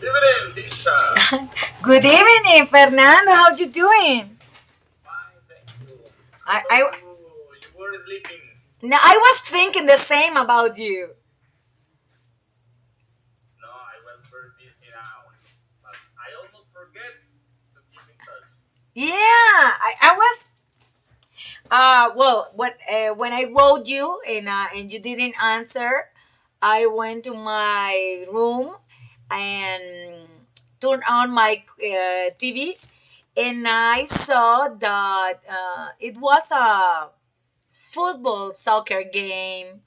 Evening, Tisha. Good evening, Fernando. How you doing? Fine, thank you. I You were sleeping. no, I was thinking the same about you. No, I was very busy now. But I almost forget to keep in touch. Yeah, I was. Well, when I wrote you and you didn't answer, I went to my room and turned on my TV, and I saw that it was a football soccer game.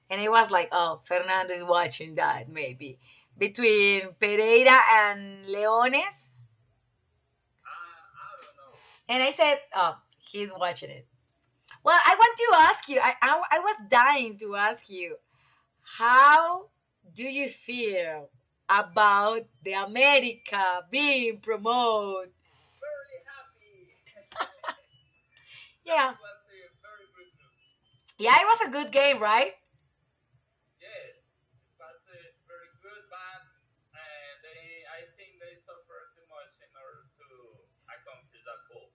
And I was like, oh, Fernando is watching that maybe. Between Pereira and Leones. I don't know. And I said, oh, he's watching it. Well, I want to ask you, I was dying to ask you, how do you feel about the America being promoted? Very happy. Yeah. That was a very good news. Yeah, it was a good game, right? Yes, it was very good, but I think they suffered too much in order to accomplish that goal.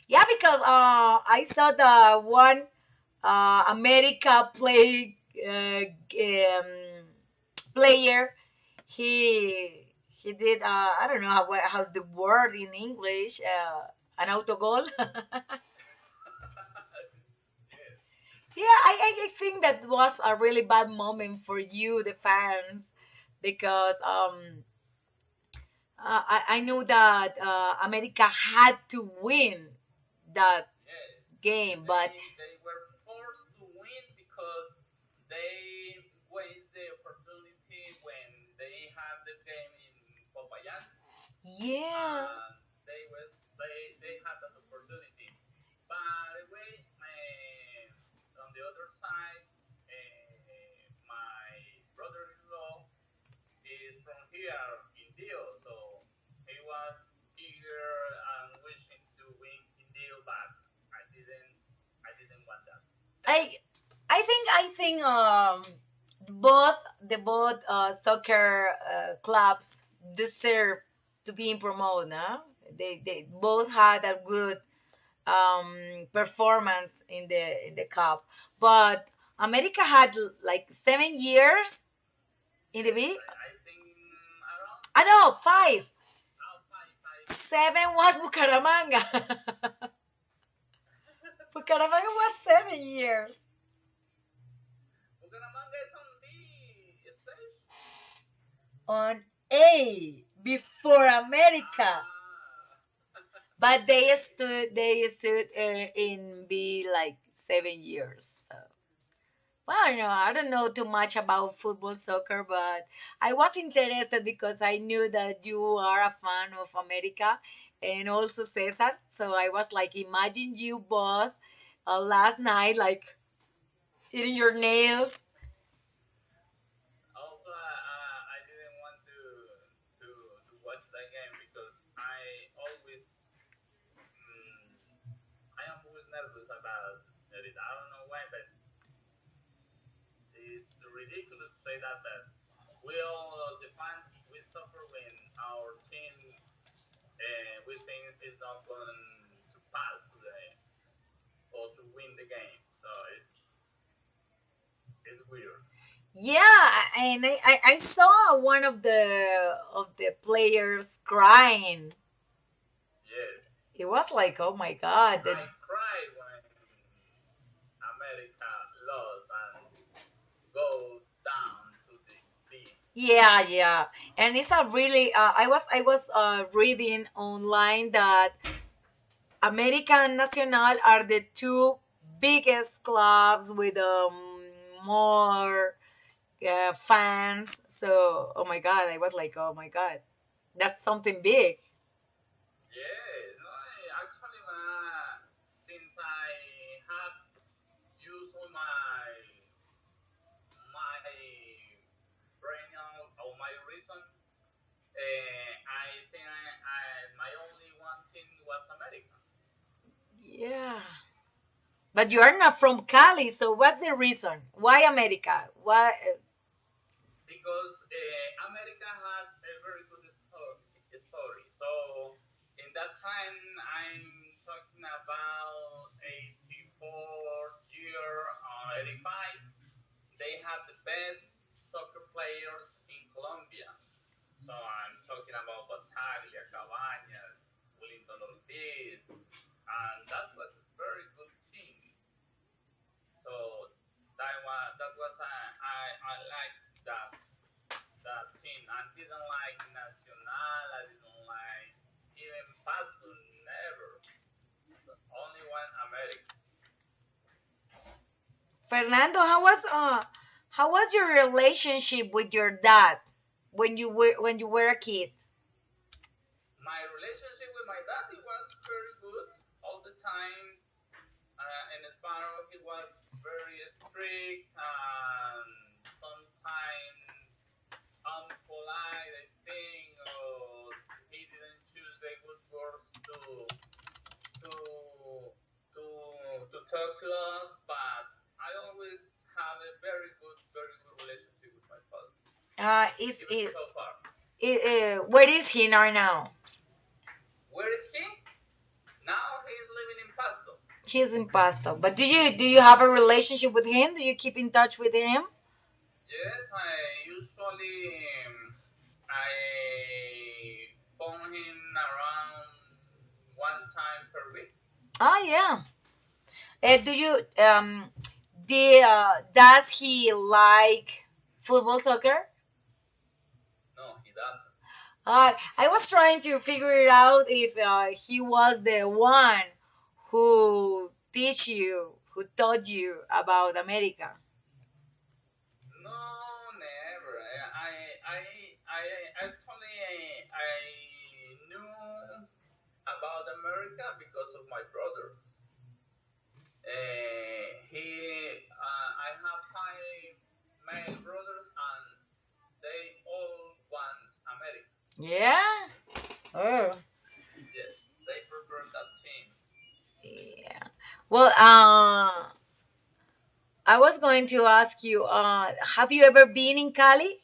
Yeah, because I saw the one America player. He did I don't know how's the word in English, an autogol. Yes. Yeah, I think that was a really bad moment for you, the fans, because I knew that America had to win that Yes. game, but They were forced to win because they waste the opportunity when they had the game in Popayán. yeah, They had that opportunity. By the way, on the other side, my brother-in-law is from here in Dio, so he was eager and wishing to win in Dio, but I didn't want that. I I think both soccer clubs deserve to be promoted. No? They both had a good performance in the cup, but America had like 7 years in the league. I think around I know 5. five. 7 was Bucaramanga. Bucaramanga was 7 years. Bucaramanga is on B stage. On A before America, but they stood in B like 7 years. So. Well, I don't know too much about football, soccer, but I was interested because I knew that you are a fan of America and also Cesar. So I was like, imagine you both last night, like eating your nails. Also, I didn't want to watch that game because I am always nervous about it. I don't know why, but it's ridiculous to say that. But we all the fans we suffer when our team we think is not going to pass today or to win the game. So it's weird. Yeah, and I saw one of the players crying. Yes. It was like, oh my God. I cried when America lost and go down to the league. Yeah. And it's a really I was reading online that America and Nacional are the two biggest clubs with more fans. So, oh my God, I was like, oh my God, that's something big. Yeah, no, actually, since I have used all my I think my only one team was America Yeah. But you are not from Cali, so what's the reason? Why America? Why? because America has a very good story. So in that time, I'm talking about 84 year, 85. They had the best soccer players in Colombia. So I'm talking about Bataglia, Cabañas, Willington Ortiz, and that was a very good team. So that was I liked that team. I didn't like Nacional. I didn't like even Pasto. Never. So only one America. Fernando, how was your relationship with your dad when you were a kid? My relationship with my dad it was very good all the time. In Spanish, he was very strict and sometimes unpolite, I think, or he didn't choose the good words to to talk to us. But I always have a very good relationship with my father, If even so far. where is he now? Where is he? Now he's living in Pasto. He's in Pasto. But do you have a relationship with him? Do you keep in touch with him? Yes, I usually I phone him around one time per week. Ah, yeah. Do you does he like football, soccer? No, he doesn't. I was trying to figure it out if he was the one who taught you about America. No, never. I actually I knew about America because of my brothers. I have five male brothers, and they all want America. Yeah. Oh. Yes, they prefer that team. Yeah. Well, I was going to ask you, have you ever been in Cali?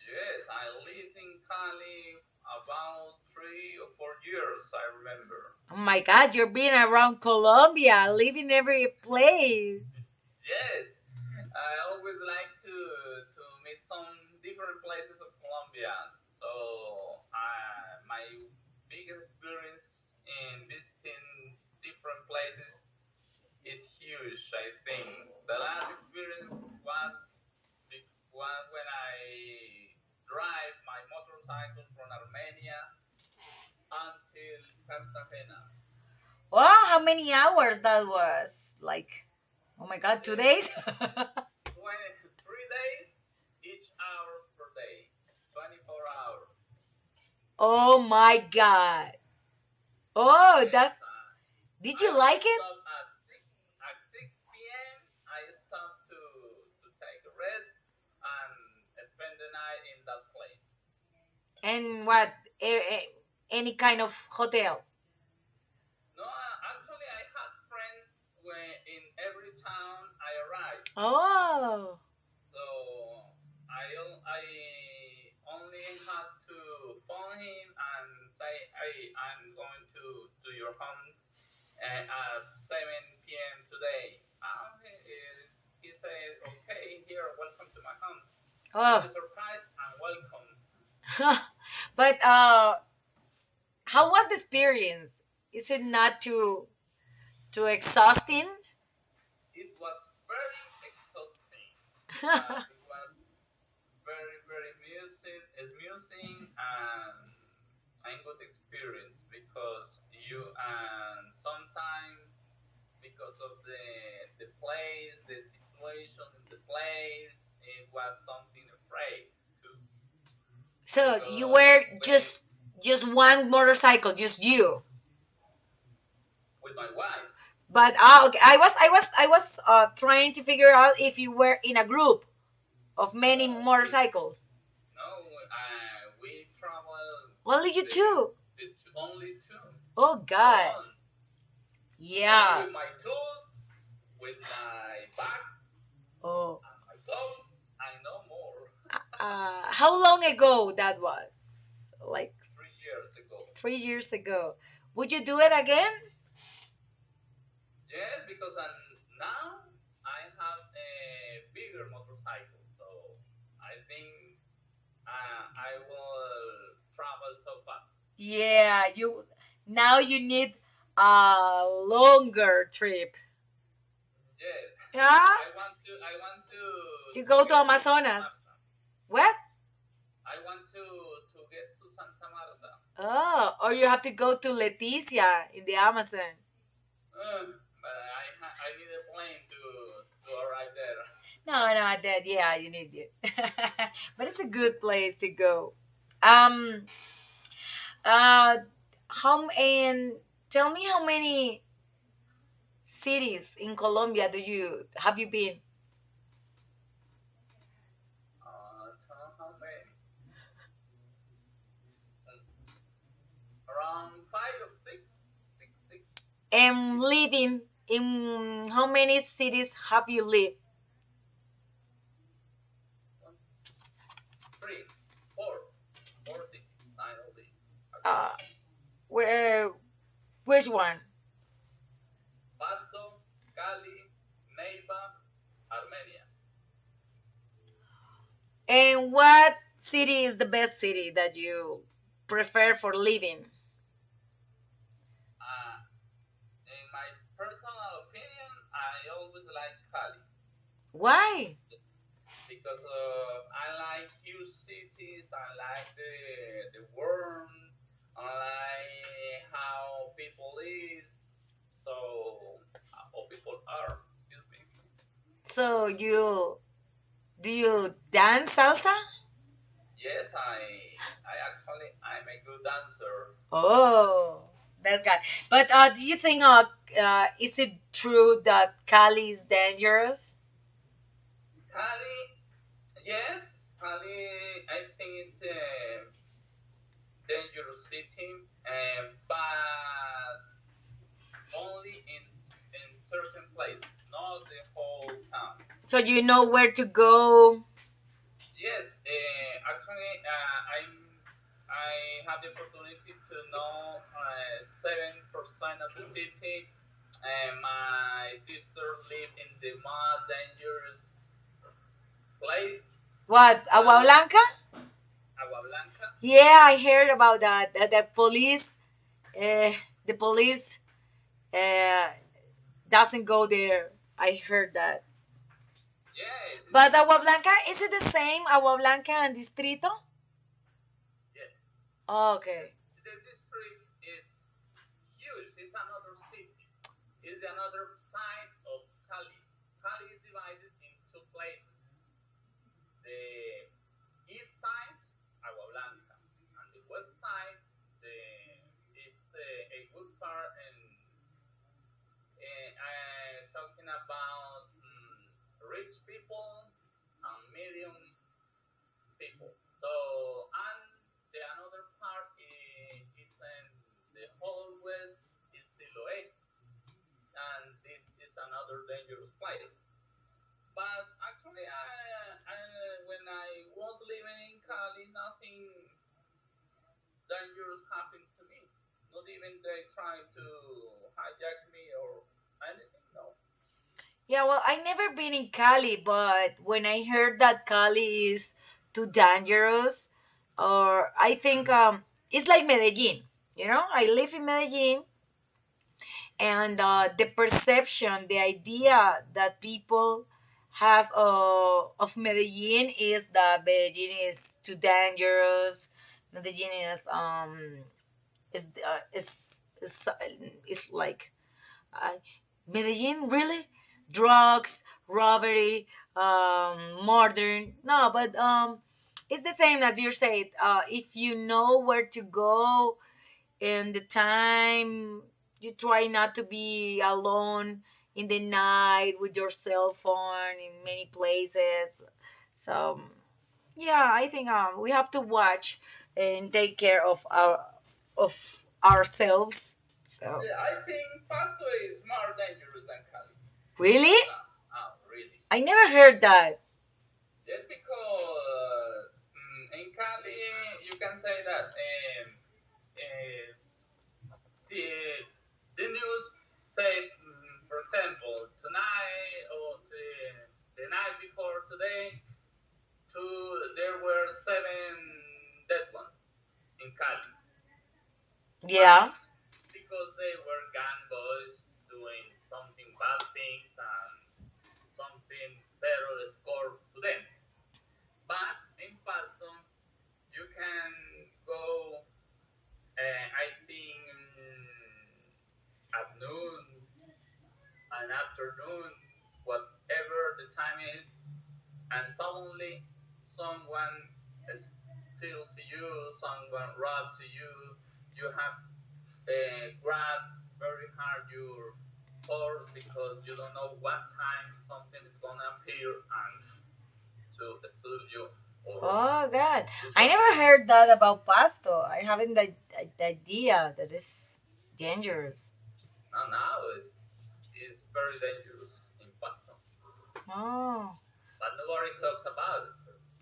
Yes, I lived in Cali about 3 or 4 years, I remember. Oh my God, you're being around Colombia, living every place. Yes, I always like to meet some different places of Colombia. So my biggest experience in visiting different places is huge. I think the last experience was when I drive my motorcycle from Armenia until Cartagena. Wow, how many hours that was? Like, oh my God, 2 days? 3 days, each hour per day, 24 hours. Oh my God. Oh, Yes, that. Did you like it? stop at 6 p.m. I stop to take a rest and spend the night in that place. And what? Any kind of hotel? No, actually, I had friends when in every town I arrived. Oh. So I only had to phone him and say, hey, I'm going to your home at 7 p.m. today. He said, okay, here, welcome to my home. Oh. It's a surprise and welcome. But how was the experience? Is it not too exhausting? It was very exhausting. It was very amusing and good experience because you and sometimes because of the place, the situation in the place, it was something afraid too. So you Because were when just one motorcycle, just you. with my wife, But okay, I was trying to figure out if you were in a group of many no, motorcycles. no, Only you two. It's only two. Oh God. Alone. Yeah. With my tools, with my bag, Oh. and my clothes, I know more. How long ago that was? Like 3 years ago. 3 years ago. Would you do it again? Yes, because now I have a bigger motorcycle, so I think I will travel so fast. Yeah, now you need a longer trip. Yes. Yeah? I want To go to get Amazonas. Marta. What? I want to get to Santa Marta. Oh, or you have to go to Leticia in the Amazon. But I need a plane to arrive there. No, that yeah, you need it. But it's a good place to go. Um, and tell me how many cities in Colombia have you been? How many? Around 5 or 6. Six. And living in how many cities have you lived? 3, 4 cities. I know this. Where? Which one? Pasto, Cali, Neiva, Armenia. And what city is the best city that you prefer for living? In my personal opinion, I always like Cali Why? because I like huge cities. I like the warmth. I like how people live. So how people are. Excuse me. So do you dance salsa? Yes, I'm a good dancer. Oh, that's good. But do you think is it true that Cali is dangerous? Cali, yes, Cali. I think it's a dangerous city, but only in certain places, not the whole town. So you know where to go. Yes, actually, I have the opportunity to know 7% of the city, and my sister live in the most dangerous place, What? Agua Blanca? Agua Blanca. Yeah, I heard about that. That the police doesn't go there. I heard that. Yes. But Agua Blanca, is it the same Agua Blanca and Distrito? Yes. Okay. The district is huge. It's another city. It's another side of Cali. Cali is divided in two places. The east side, Agua Blanca, and the west side, it's a good part. And talking about rich people and medium people. So, and the another part is in the whole west is Siloé, and this is another dangerous place. But actually, when I was living in Cali, nothing dangerous happened to me. Not even they tried to hijack me or anything. No. Yeah, well, I never been in Cali, but when I heard that Cali is too dangerous, or I think it's like Medellin. You know, I live in Medellin, and the perception, the idea that people have of Medellin is that Medellin is too dangerous. Medellin is is like uh, Medellin really drugs, robbery, murder. No, but it's the same as you said. If you know where to go and the time, you try not to be alone in the night with your cell phone in many places. So yeah, I think we have to watch and take care of ourselves. So I think Pasto is more dangerous than Cali. really, Really. I never heard that. Just because in Cali you can say that the the news say, for example, tonight or the night before today, there were 7 dead ones in Cali. Yeah. Because they were gang boys doing something bad things and something terrorist score to them. But in Pasto, you can go, I think, at noon, an afternoon, whatever the time is, and suddenly someone steal to you, someone rob to you, you have grab very hard your purse because you don't know what time something is gonna appear and to steal you. Oh God, I never heard that about Pasto. I haven't the idea that it's dangerous. Now it's very dangerous in Pasto. Oh. But nobody talks about it.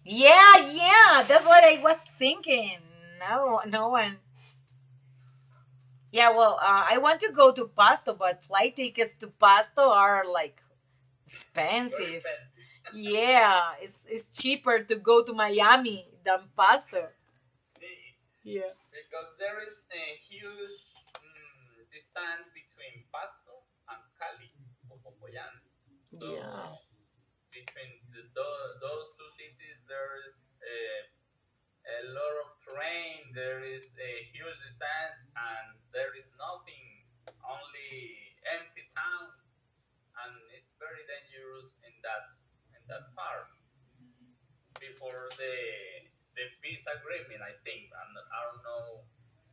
Yeah, that's what I was thinking. No one. Yeah, well, I want to go to Pasto, but flight tickets to Pasto are like Very expensive. expensive. Yeah, it's cheaper to go to Miami than Pasto. Yeah. Because there is a huge distance between Pasto and Cali or Popoyan. So Yeah. between those two cities, there is a lot of terrain. There is a huge distance, and there is nothing, only empty town, and it's very dangerous in that part. Before the peace agreement, I think, and I don't know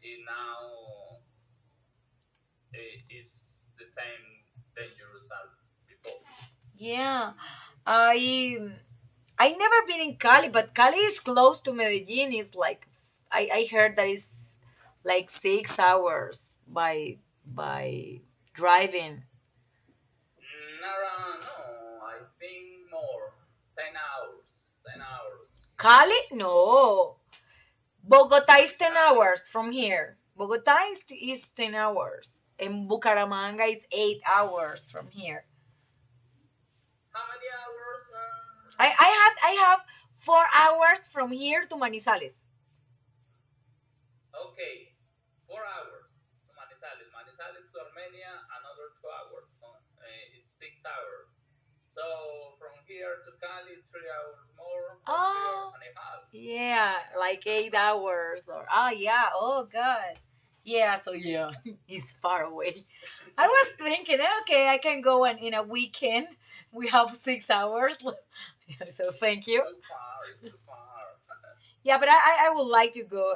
if now it is the same dangerous as before. Yeah. I never been in Cali, but Cali is close to Medellin. It's like I heard that it's like 6 hours by driving. No, I think more. 10 hours. 10 hours. Cali? No. Bogota is 10 hours from here. Bogota is 10 hours. And Bucaramanga is 8 hours from here. How many hours? I have 4 hours from here to Manizales. Okay, 4 hours to Manizales. Manizales to Armenia, another 2 hours. So, it's 6 hours. So from here to Cali, 3 hours more. Oh. 3 hours and a half. Yeah, like 8 hours or yeah, oh God. Yeah, so yeah, it's far away. I was thinking, okay, I can go in a weekend. We have 6 hours. So thank you. Too far. It's too far. Yeah, but I would like to go.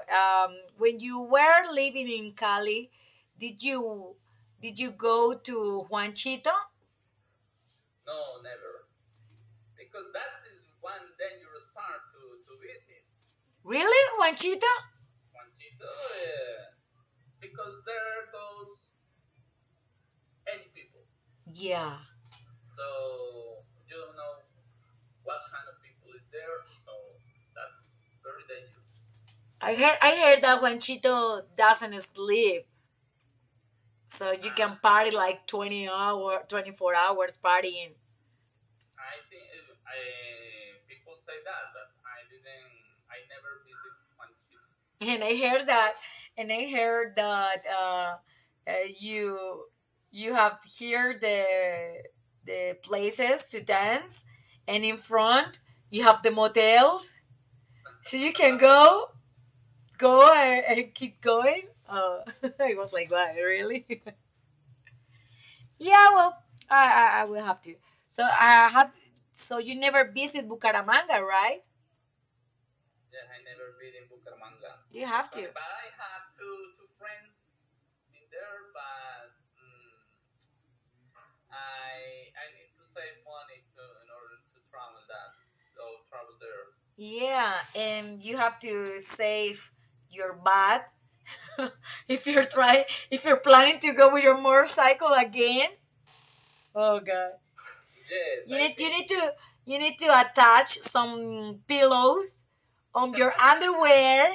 When you were living in Cali, did you go to Juanchito? No, never. Because that is one dangerous part to visit. Really, Juanchito? Juanchito, because there goes any people. Yeah. So you don't know what kind of people is there. So that's very dangerous. I heard that Juanchito doesn't sleep. So you can party like 24 hours partying. I think people say that, but I never visit Juanchito. And I heard that you have here the places to dance, and in front you have the motels, so you can go and keep going. I was like, what, really? Yeah, well, I will have to. So I have. So you never visit Bucaramanga, right? Yeah, I never been in Bucaramanga. You have to. But I have two friends in there, but I need to save money in order to travel there. Yeah, and you have to save your butt. If you're planning to go with your motorcycle again. Oh God. Yes, You need to attach some pillows on your underwear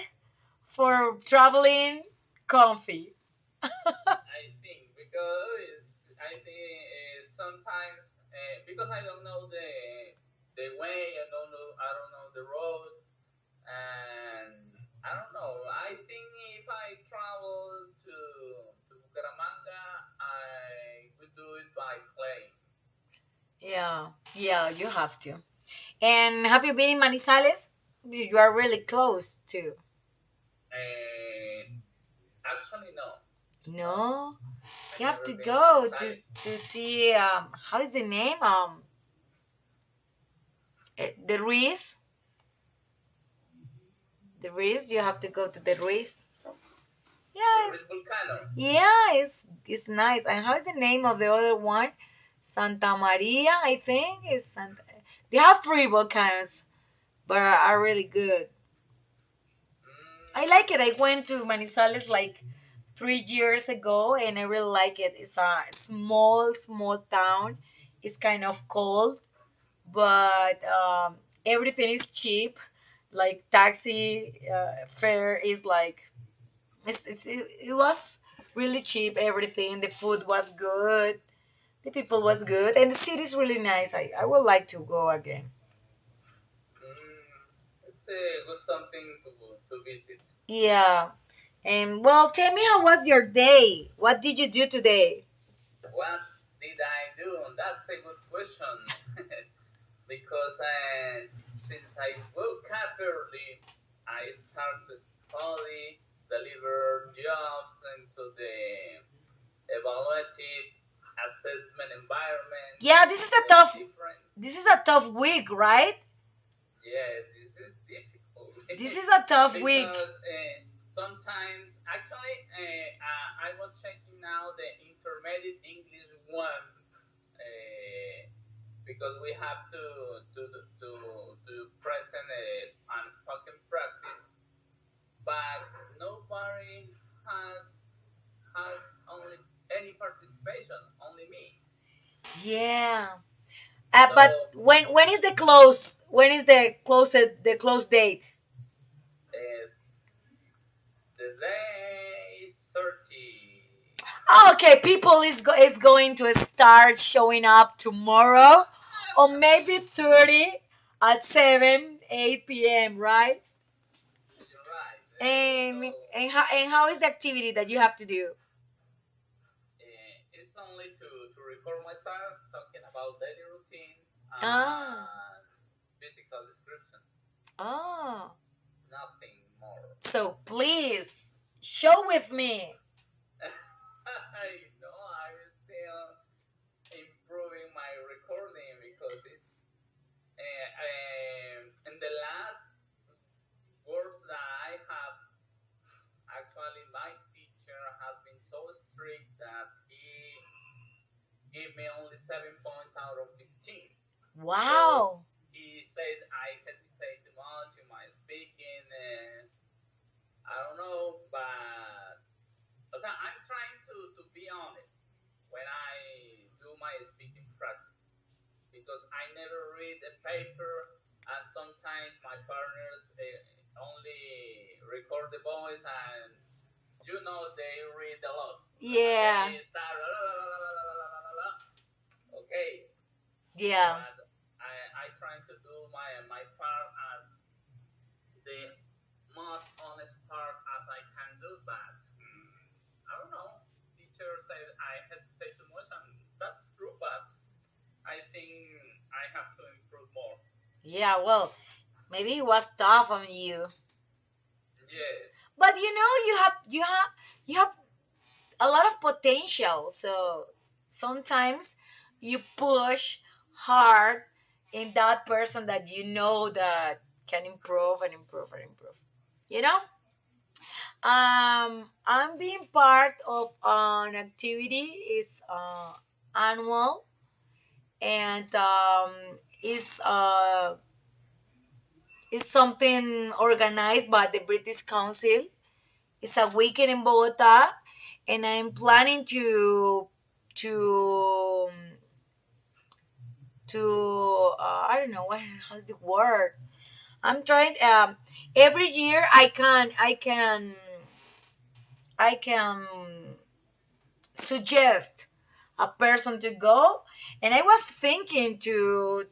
for traveling comfy. I think because I think sometimes because I don't know the way, I don't know the road, and I don't know. I think if I travel to Bucaramanga, I would do it by plane. Yeah, yeah, you have to. And have you been in Manizales? You are really close to. Actually, no, No, I you have never to been to go Manizales. to see how is the name the Reef. The Reef. You have to go to the Reef. Yeah, There is Volcano. yeah, it's nice. And how is the name of the other one? Santa Maria, I think. Is Santa. They have three volcanoes, but are really good. I Mm, like it. I went to Manizales like 3 years ago, and I really like it. It's a small town. It's kind of cold, but everything is cheap. Like taxi fare is like it was really cheap. Everything, the food was good. The people was good, and the city is really nice. I would like to go again. it's a good something to visit. Yeah. And well, tell me how was your day? What did you do today? What did I do? That's a good question. Because since I woke up early, I started to study, deliver jobs into the evaluative assessment environment. Yeah, Different. this is a tough week, right? Yes, this is difficult. This is a tough week. Because sometimes, actually, I was checking now the intermediate English one, because we have to present a unspoken practice, but nobody has has only any participation, only me. Yeah. So But when is the close? When is the close date? uh, the day is 30. Okay, people is going to start showing up tomorrow, or maybe 30 at 7, 8 p.m. Right? You're right. And So and how is the activity that you have to do? it's only to record myself talking about daily routine Ah, and physical description, oh. nothing more. So please show with me. I know I'm still improving my recording because it's in the last words that I have, actually my teacher has been so strict that he gave me only 7 points out of 15. So Wow. he said I hesitate too much in my speaking, and I don't know, but I'm trying to be honest when I do my speaking practice, because I never read a paper, and sometimes my partners only record the voice, and they read a lot. Yeah. They start okay, Yeah. but I try to do my part as the most honest part as I can do, but I don't know. Teacher said I hesitate too much, and that's true, but I think I have to improve more. Yeah, well, maybe it was tough on you. Yes, But you have a lot of potential. So sometimes you push hard in that person that you know that can improve and improve and improve. You know? I'm being part of an activity. It's annual, and it's it's something organized by the British Council. It's a weekend in Bogota, and I'm planning to I don't know how's the word. I'm trying. Every year I can suggest a person to go, and I was thinking to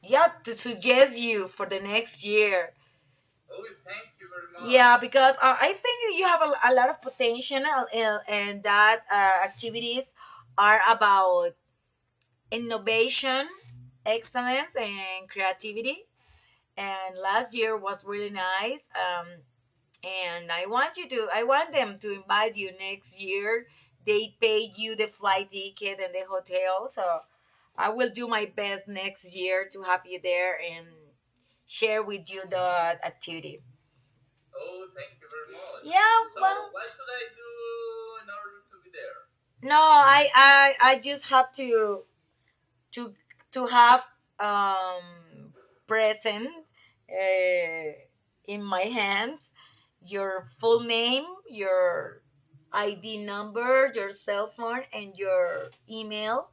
yeah, to suggest you for the next year. Oh, thank you very much. Yeah, because I think you have a lot of potential, and that activities are about innovation, excellence, and creativity. And last year was really nice. And I want them to invite you next year. They pay you the flight ticket and the hotel, so I will do my best next year to have you there and share with you the activity. Oh, thank you very much. Yeah, So, well, what should I do in order to be there? no, I just have to to have present uh, in my hands your full name, your ID number, your cell phone, and your email.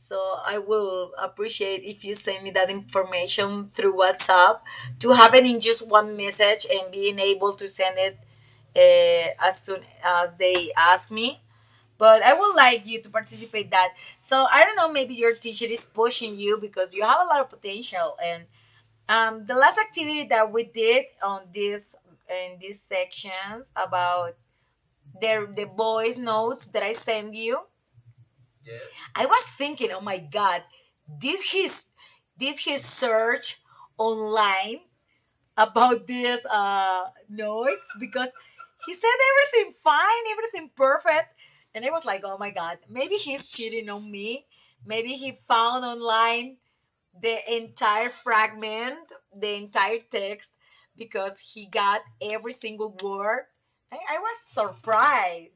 So I will appreciate if you send me that information through WhatsApp to have it in just one message and being able to send it as soon as they ask me. But I would like you to participate that. So I don't know, maybe your teacher is pushing you because you have a lot of potential. And the last activity that we did on this in these sections about the voice notes that I send you, Yes. I was thinking, oh my God, did he did he search online about this noise? Because he said everything fine, everything perfect, and I was like, oh my God, maybe he's cheating on me. Maybe he found online the entire fragment, the entire text, because he got every single word. I was surprised.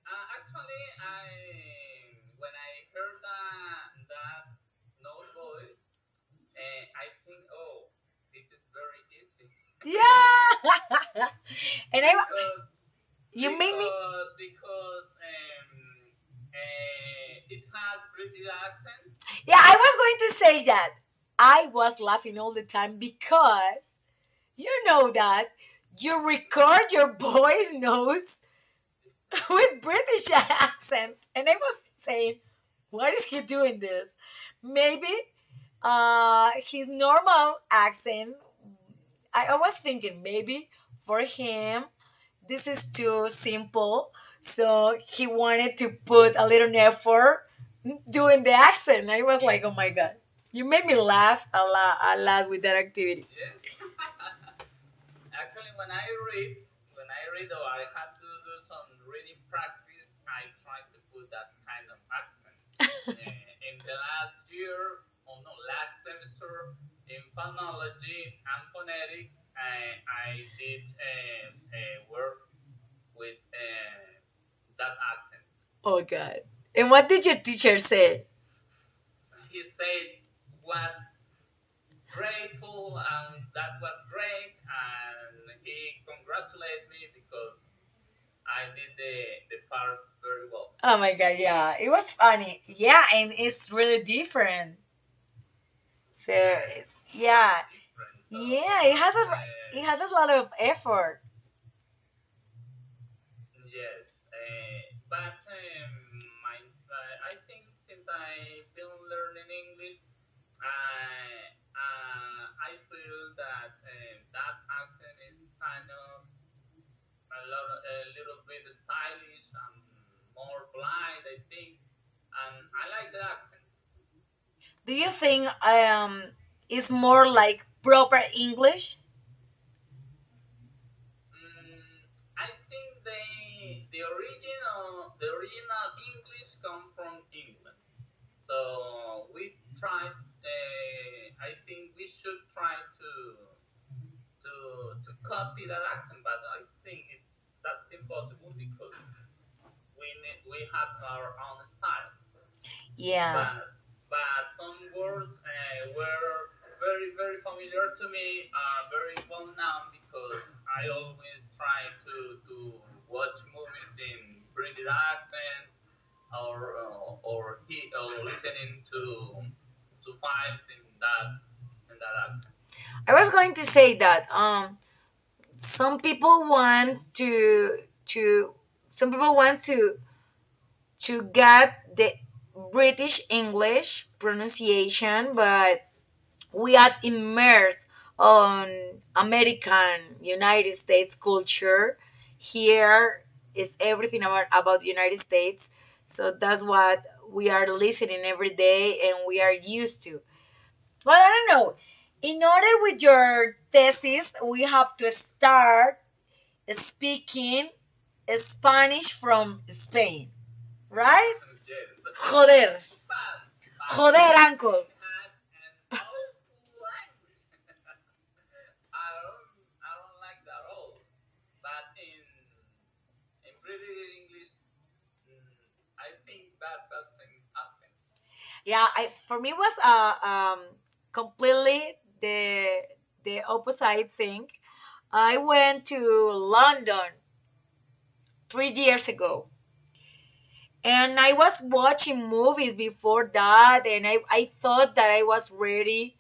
Actually, when I heard that note voice, I think, oh, this is very easy. Yeah, and because you made me. because it has British accent. Yeah, I was going to say that. I was laughing all the time because you know that you record your voice notes with British accent, and I was saying, why is he doing this? Maybe his normal accent. I was thinking maybe for him this is too simple, so he wanted to put a little effort doing the accent. I was like, oh my God, you made me laugh a lot with that activity. Yes. Actually, when I read, or I had to do some reading practice, I tried to put that kind of accent. In the last year, or no, last semester, in phonology and phonetics, I did work with that accent. Oh God. And what did your teacher say? He said was grateful and that was great, and he congratulated me because I did the part very well. Oh my God, yeah. It was funny. Yeah, and it's really different. So yeah. Different. So, Yeah, it has a lot of effort. yes, but I think since I've been learning English, I feel that that accent is kind of a little bit stylish and more blind, I think, and I like the accent. Do you think it's more like proper English? I think the original English come from England. So we tried. I think we should try to copy that accent, but I think that's impossible because we have our own style. Yeah. But some words were very very familiar to me, very well known because I always try to watch movies in British accent or listening to files in that accent. I was going to say that some people want to some people want to get the British English pronunciation, but we are immersed on American United States culture. Here is everything about the United States, so that's what we are listening every day and we are used to. But I don't know. In order with your thesis, we have to start speaking Spanish from Spain, right? Yes. Joder, Too fast. joder, uncle. Had an awful language. I don't like that at all. But in British English, I think that doesn't happen. Yeah, for me was completely the opposite thing. I went to London 3 years ago, and I was watching movies before that, and I thought that I was ready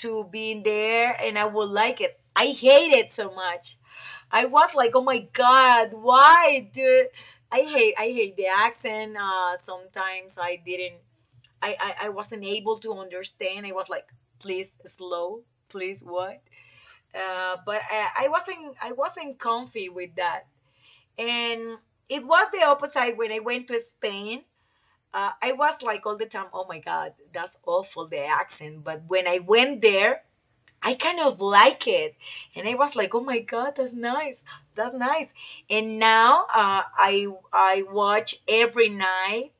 to be in there and I would like it. I hate it so much. I was like, oh my god, why do I hate the accent. Sometimes I didn't I wasn't able to understand. I was like, please slow, please what? But I wasn't comfy with that. And it was the opposite when I went to Spain. I was like all the time, oh my god, that's awful the accent. But when I went there, I kind of like it, and I was like, oh my god, that's nice. And now I watch every night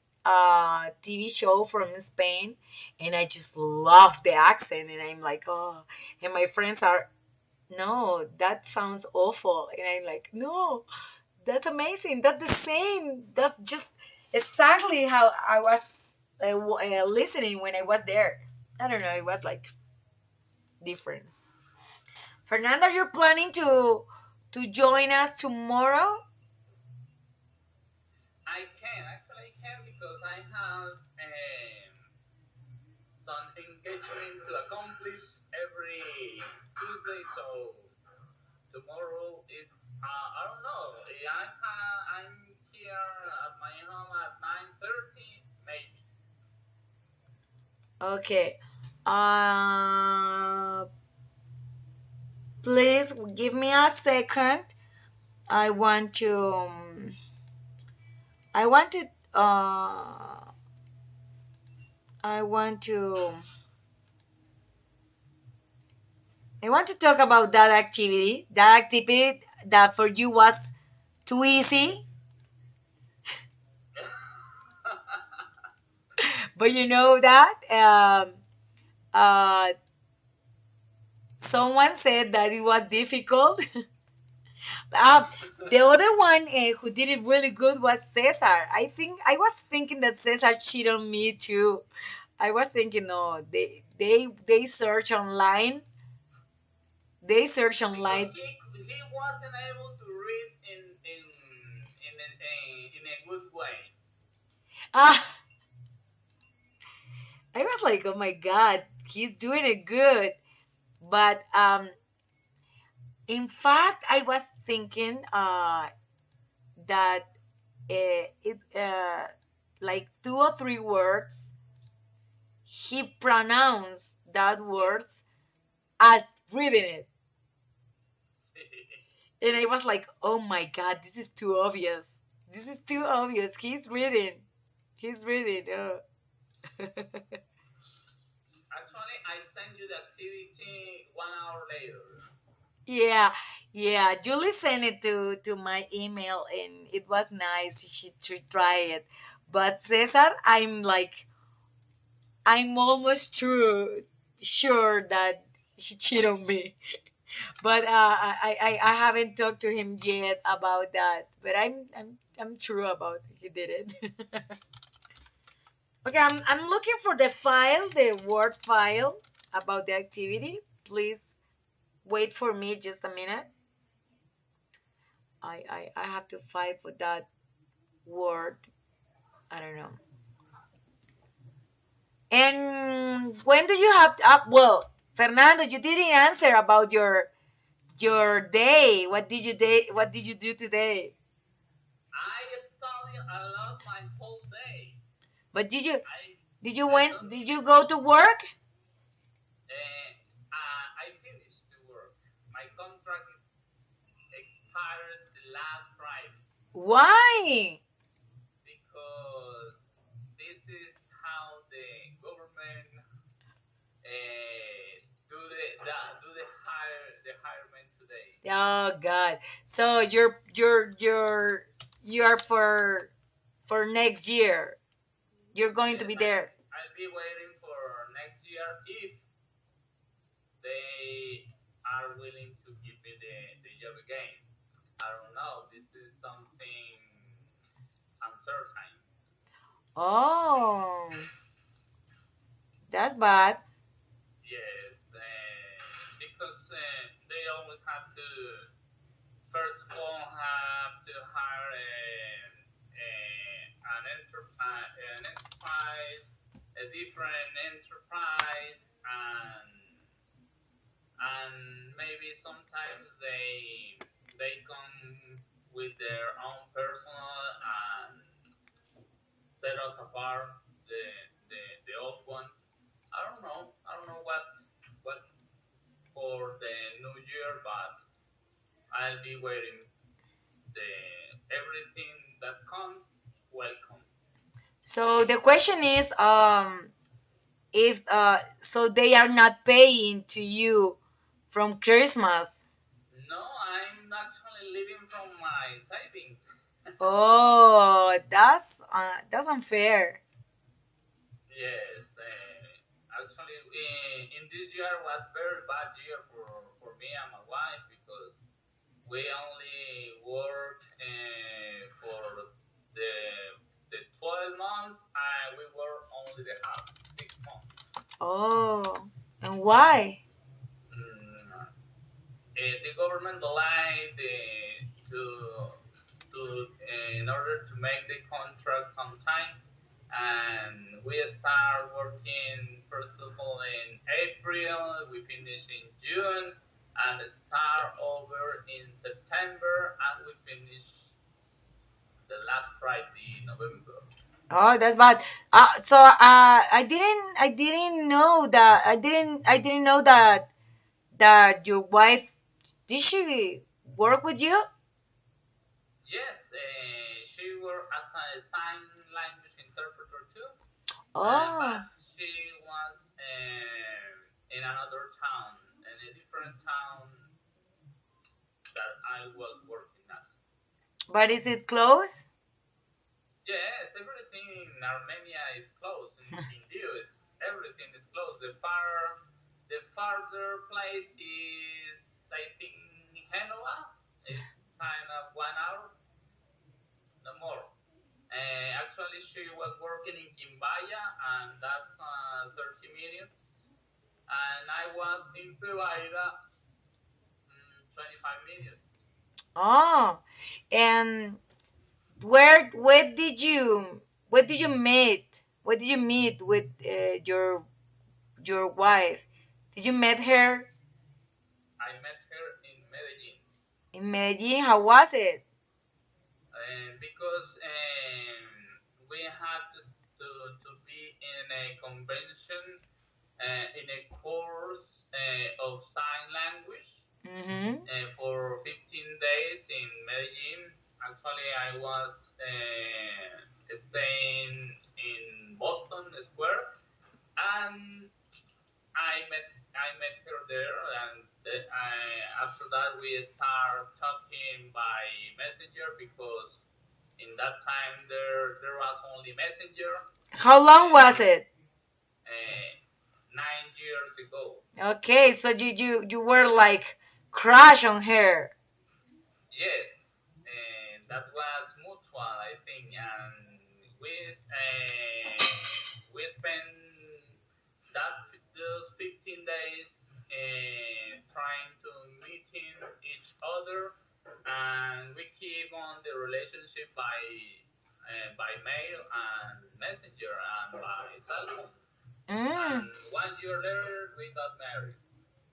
TV show from Spain, and I just love the accent, and I'm like, oh, and my friends are, no, that sounds awful, and I'm like, no, that's amazing. That's the same. That's just exactly how I was listening when I was there. I don't know. It was like different. Fernanda, you're planning to join us tomorrow? I can because I have some engagement to accomplish every Tuesday. So tomorrow it's I don't know. I'm here at my home at 9:30 maybe. Okay. Uh, please give me a second. I want to. I want to. I want to. I want to talk about that activity. That activity that for you was too easy, but you know that uh, someone said that it was difficult. Um, the other one who did it really good was Cesar. I was thinking that Cesar cheated on me too. I was thinking, no, they search online. They search online. Because he wasn't able to read in a good way. Ah, I was like, oh my god, he's doing it good. But in fact, I was thinking that it like 2 or 3 words he pronounced that words as reading it, and I was like, oh my god, this is too obvious. This is too obvious. He's reading. He's reading. Oh. Actually, I sent you the activity 1 hour later. Yeah, yeah. Julie sent it to my email, and it was nice. She should try it. But Cesar, I'm almost sure that he cheated on me. But I haven't talked to him yet about that. But I'm true about he did it. Okay, I'm looking for the file, the Word file. about the activity. Please wait for me just a minute. I have to fight for that word. I don't know. And when do you have well, Fernando, you didn't answer about your day. What did you do today? I study a lot my whole day. But did you I don't, did you go to work? I finished the work. My contract expired last Friday Why? because this is how the government do the hirement today. Oh God. So you are for next year. You're going to Yes, be there. I'll be waiting for next year if they are willing to give me the job again. I don't know. This is something uncertain. Oh, that's bad. Yes, because they always have to first of all have to hire an enterprise, a different enterprise, and maybe sometimes they come with their own personal and set us apart the old ones. I don't know what for the new year, but I'll be waiting. The everything that comes, welcome. So the question is, if so they are not paying to you from Christmas. No, I'm actually living from my savings. Oh, that's unfair. Yes, actually, in this year was very bad year for me and my wife because we only work for the the 12 months and we work only the half 6 months. Oh, and why? Mm, the government allowed to in order to make the contract on time, and we start working first of all in April. We finish in June, and start over in September, and we finish the last Friday in November. Oh, that's bad. So I didn't know that I didn't know that your wife did she work with you? Yes, she worked as a sign language interpreter too, Oh, but she was in another town, in a different town that I was working at. but is it close? Yes, everything in Armenia is close. In Dios, everything is close. The farther place is, I think, Genoa. It's kind of 1 hour, no more. Actually, she was working in Kimbaya, and that's 30 minutes. And I was in Pereira, 25 minutes. Oh, and where did you meet? Where did you meet with your wife? Did you meet her I met her in Medellin. in Medellin? How was it? Because we had to be in a convention, in a course of sign language Mm-hmm. for 15 days in Medellin. Actually, I was staying in Boston Square, and I met her there, and after that we start talking by messenger because in that time there was only messenger. How long was it? 9 years ago. Okay, so you were like crush on her. Yes, and that was mutual, I think, and we spent those 15 relationship by mail and messenger and by cell phone. Mm. And 1 year later, we got married.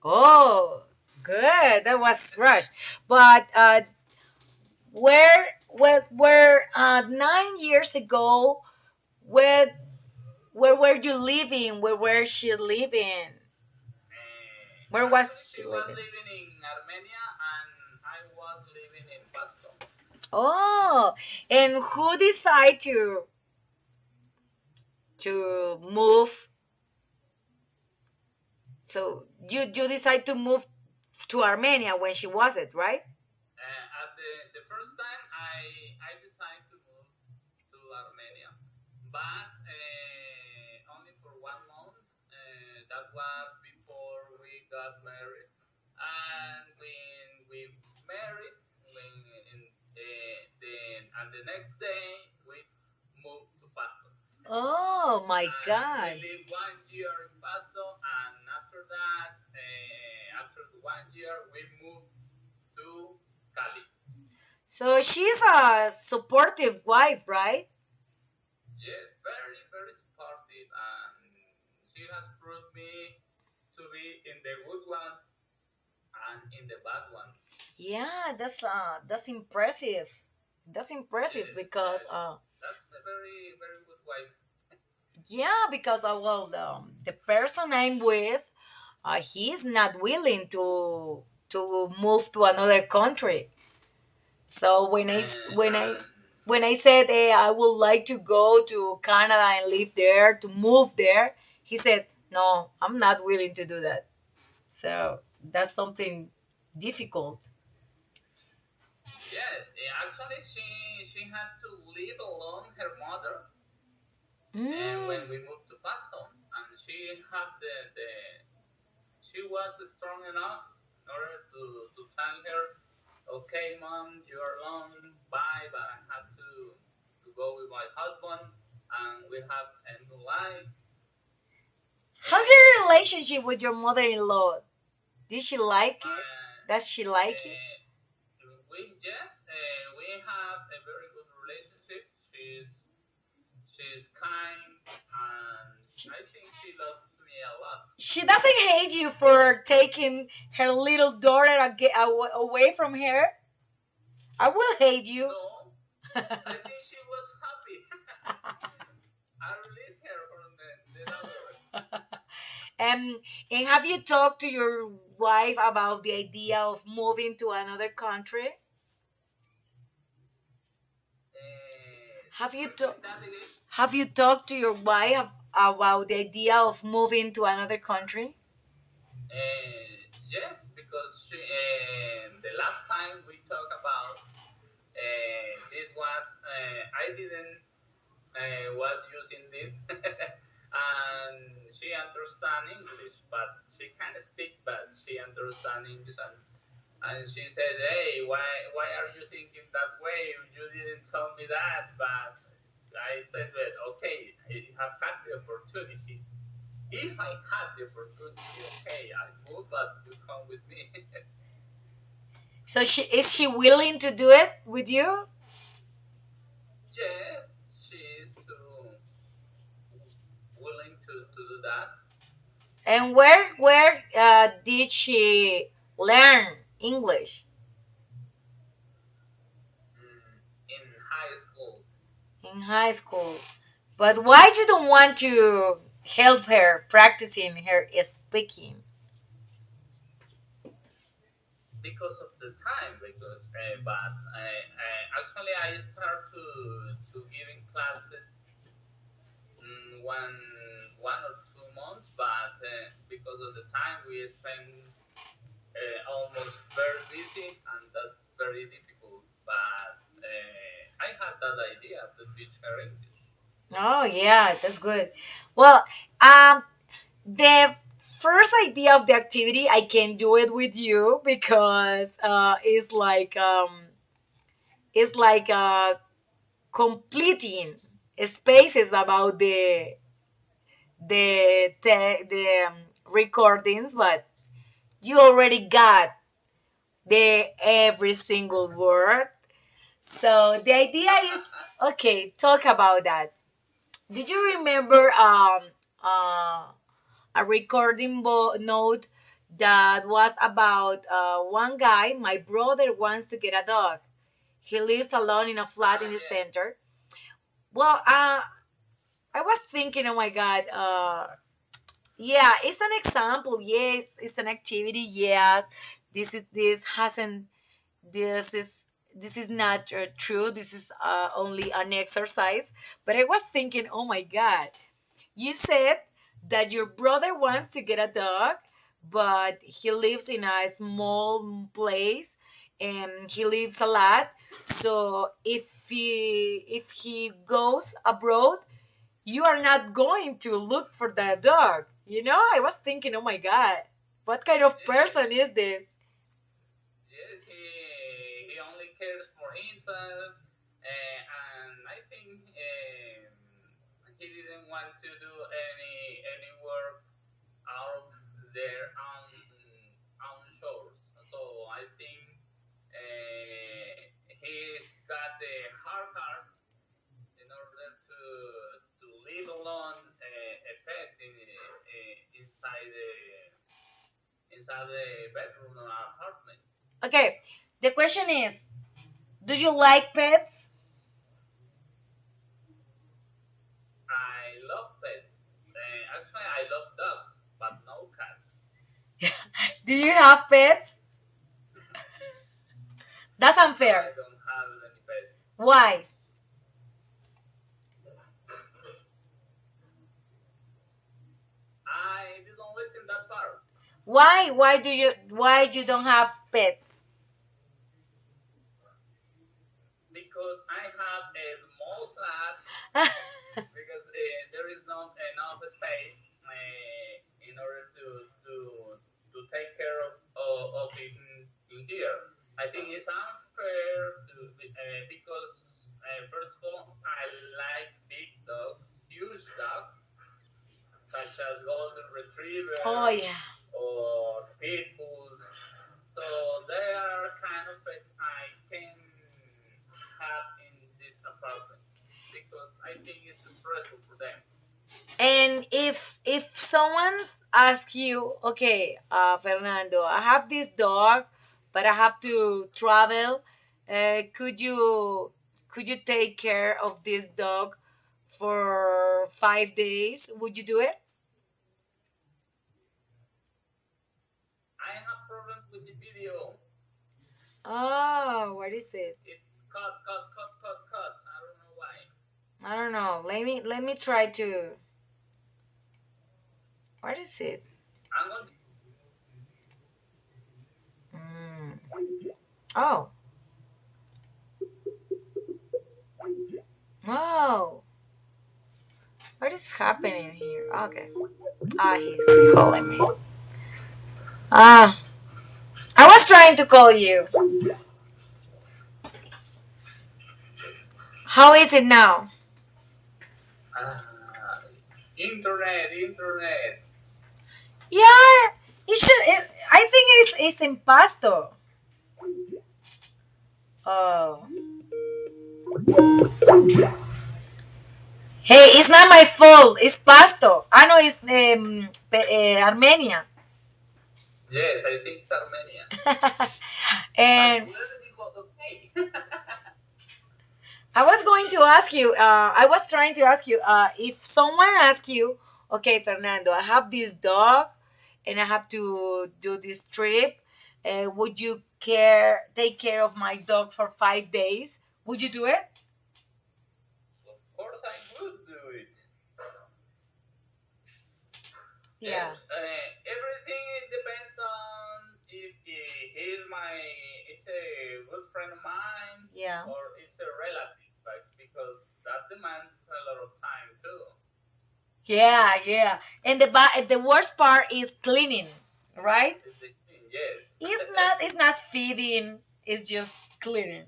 Oh, good. That was rushed. But where 9 years ago, where where were you living? Where were she living? Where was Actually, she she was living? living in Armenia and I was living in Pasto. Oh, and who decided to move? So you decide to move to Armenia when she was it, right? At the first time, I decided to move to Armenia, but only for 1 month. That was before we got married, and when we married, when in, and the next day we moved to Pasto. Oh my And God. we lived 1 year in Pasto, and after that, after the 1 year, we moved to Cali. So she's a supportive wife, right? Yes, very, very supportive, and she has proved me to be in the good ones and in the bad ones. Yeah, that's impressive. That's impressive Yes, because that's a very, very good wife. yeah, because well the person I'm with he's not willing to move to another country. So And when I said, hey, I would like to go to Canada and live there, to move there, he said, no, I'm not willing to do that. So that's something difficult. yes, actually, she had to leave alone her mother, and Mm. when we moved to Pasto, and she had the she was strong enough in order to tell her, okay, mom, you're alone, bye, but I have to go with my husband, and we have a new life. How's your relationship with your mother-in-law? Did she like it? Does she like it? We have a very good relationship. She's kind, and I think she loves me a lot. She doesn't hate you for taking her little daughter away from her. I will hate you. No, I think she was happy. I released her from the daughter. And have you talked to your wife about the idea of moving to another country? Have you Repeat that again? have you talked to your wife about the idea of moving to another country? Yes, because the last time we talked about this was I didn't was using this, and she understands English, but she can't speak, but she understands English, and she said, "Hey, why are you thinking that way? You didn't tell me that." But I said, "Well, okay, I have had the opportunity. If I had the opportunity, okay, I would, but you come with me." So is she willing to do it with you? Yes, she's willing to do that. And where did she learn English? In high school. In high school. But why you don't want to help her practicing her speaking? Because of the time, because but actually I start to giving classes one or 2 months, but because of the time we spend almost very busy, and that's very difficult. But I had that idea to teach her English. Oh yeah, that's good. Well, the first idea of the activity I can do it with you because it's like completing spaces about the recordings, but you already got the every single word. So the idea is okay. Talk about that. Did you remember a recording note that was about one guy? My brother wants to get a dog. He lives alone in a flat in the Yeah. center. Well, I was thinking, oh my God, yeah, it's an example. Yes, it's an activity. Yes, this hasn't this is this is not true. This is only an exercise. But I was thinking, oh my God, you said that your brother wants to get a dog, but he lives in a small place and he lives a lot. So if he goes abroad, you are not going to look for that dog. You know, I was thinking, oh my God, what kind of person is this? Yes, he only cares for himself, and I think he didn't want to do any work out of their own shores. So I think he's got the hard heart in order to leave alone a pet inside the bedroom or apartment. Okay, the question is, do you like pets? I love pets. Actually, I love dogs, but no cats. Do you have pets? That's I unfair. don't have any pets. Why? I didn't listen that part Why? Why you don't have pets? because I have a small flat because there is not enough space in order to take care of it in here. I think it's unfair because first of all, I like big dogs, huge dogs, such as golden retriever Oh yeah. or pit bulls. So they are kind of pets I can have in this apartment because I think it's stressful for them. And if someone asks you, okay, Fernando, I have this dog, but I have to travel. Could you take care of this dog for 5 days? Would you do it? I have problems with the video. Oh, what is it? It's cut. I don't know why. I don't know. Let me try to. What is it? I'm going Mm. Oh. Oh. What is happening here? Okay. He's calling me. Ah, I was trying to call you. How is it now? internet. Yeah, you should. I think it's in Pasto. Oh. Hey, it's not my fault. It's Pasto. I know it's Armenia. Yes, I think it's Armenia. And Where did it go? Okay. I was going to ask you, I was trying to ask you, if someone asks you, okay, Fernando, I have this dog and I have to do this trip, would you take care of my dog for 5 days? Would you do it? Of course, I would do it. Yeah. Everything depends on if he's it's a good friend of mine Yeah. or it's a relative, right? Because that demands a lot of time too. Yeah, yeah. And the worst part is cleaning, right? Yes. It's not feeding, it's just cleaning.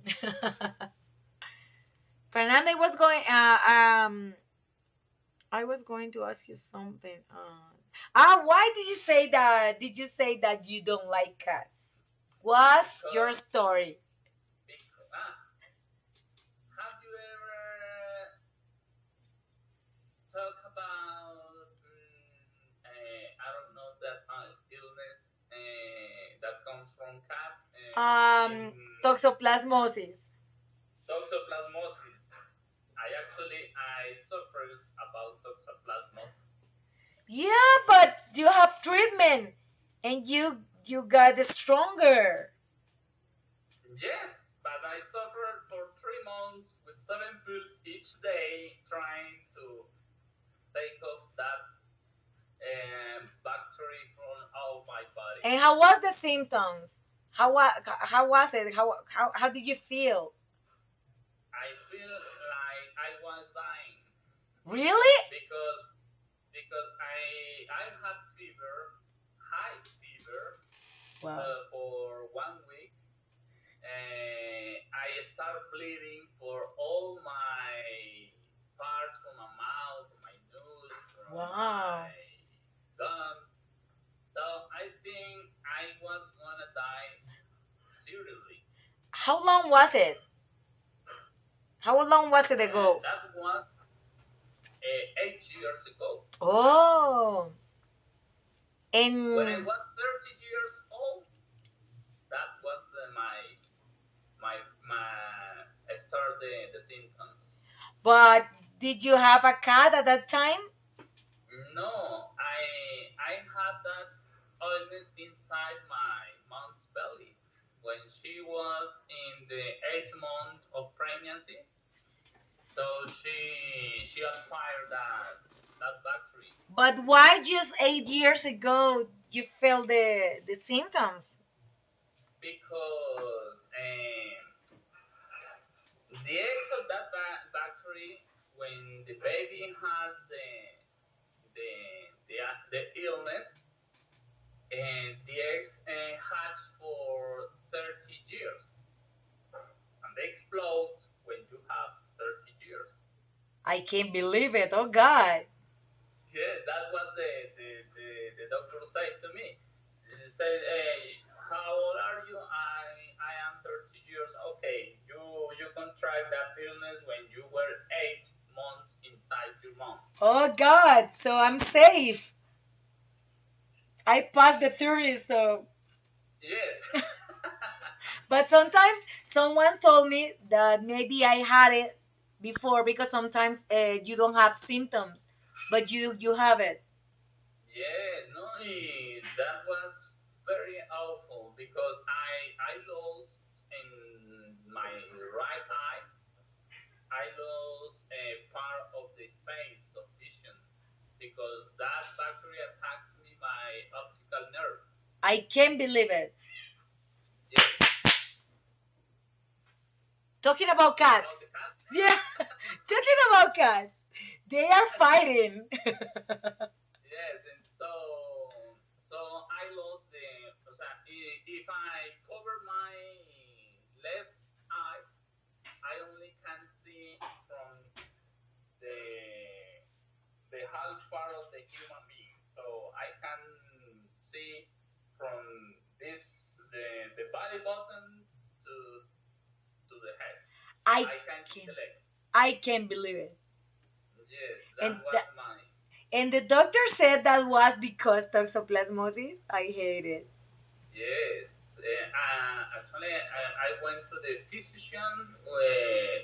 Fernanda, I was going to ask you something. Why did you say that? Did you say that you don't like cats? What's your story? Because, Um, toxoplasmosis. Toxoplasmosis. I suffered about toxoplasmosis. Yeah, but you have treatment, and you got stronger. Yes, but I suffered for 3 months with 7 pills each day, trying to take off that bacteria from all my body. And how was the symptoms? How was it? How did you feel? I feel like I was dying. Really? Because I had fever, high fever, Wow. for 1 week. I started bleeding for all my parts, from my mouth, from my nose, from Wow. my gums. So I think I was gonna die seriously. How long was it? How long was it ago? That was 8 years ago. Oh. When I And was 30 years old, that was I started the symptoms. but did you have a cat at that time? No, I had that illness inside my mom's belly when she was in the 8th month of pregnancy. So she acquired that bacteria. But why just 8 years ago you felt the symptoms? Because the eggs of that bacteria, when the baby has the illness, and the eggs hatch for 30 years, and they explode when you have 30 years. I can't believe it. Oh God. Yeah, that was the doctor said to me. He said, "Hey, how old are you?" I am 30 years. Okay, you contract that illness when you were 8 months inside your mom. Oh God. So I'm safe. I passed the theory, so. Yes. But sometimes someone told me that maybe I had it before because sometimes you don't have symptoms, but you have it. Yeah, no, that was very awful because I lost in my right eye. I lost a part of the space of vision because that bacteria attacked me my optical nerve. I can't believe it. Yes. Talking about cats. You know the cat? Yeah, talking about cats. They are fighting. Yes, and so I lost o sea, if I cover my left eye, I only can see from the the half part of the human being. So I can see from this the body button to the head. I I can see can't. the leg. I can't believe it. Yes, And that was that, my. and the doctor said that was because toxoplasmosis. I hate it. Yes. Actually, I went to the physician,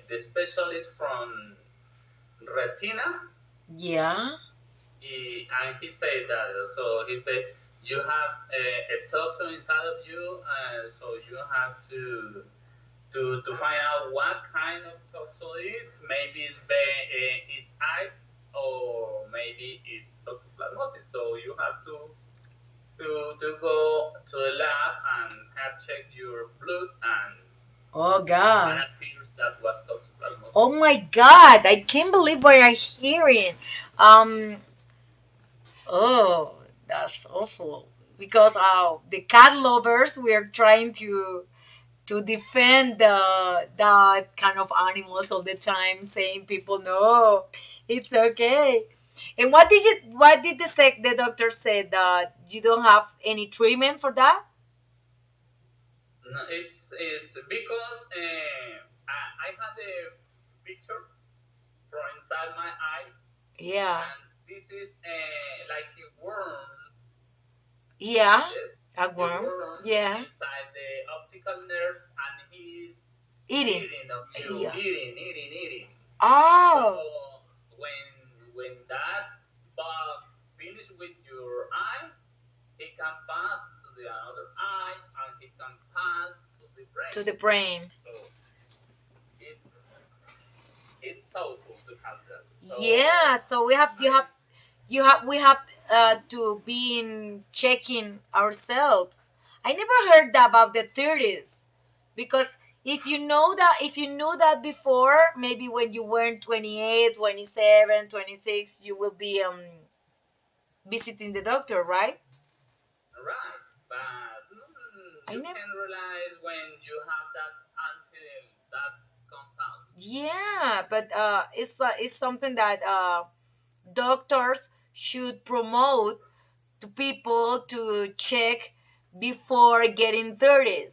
the specialist from retina, Yeah. and he said that. So he said you have a toxin inside of you, so you have to find out what kind of toxin it is. Maybe it's eye, or maybe it's toxoplasmosis. So you have to go to the lab and have checked your blood, and Oh God. appears that was toxoplasmosis. Oh my God. I can't believe what I'm hearing. Um. Oh, that's awful. Because the cat lovers, we are trying to defend that kind of animals all the time, saying people no, it's okay. And what did the doctor say that you don't have any treatment for that? No, it's because I had a picture from inside my eye, Yeah. and this is like a worm. Yeah. Yes, A the worm? worm Yeah. inside the optical nerve, and he's Eating. eating of you, Yeah. eating. Oh. So when that bug finish with your eye, it can pass to the other eye, and it can pass to the brain. To the brain. So it's so cool to have that. So, Yeah. So we have to be in checking ourselves. I never heard about the 30s because if you knew that before, maybe when you were 28, 27, 26, you will be visiting the doctor, right? Right, but you can realize when you have that until that comes out. Yeah, but it's something that doctors should promote to people to check before getting 30s.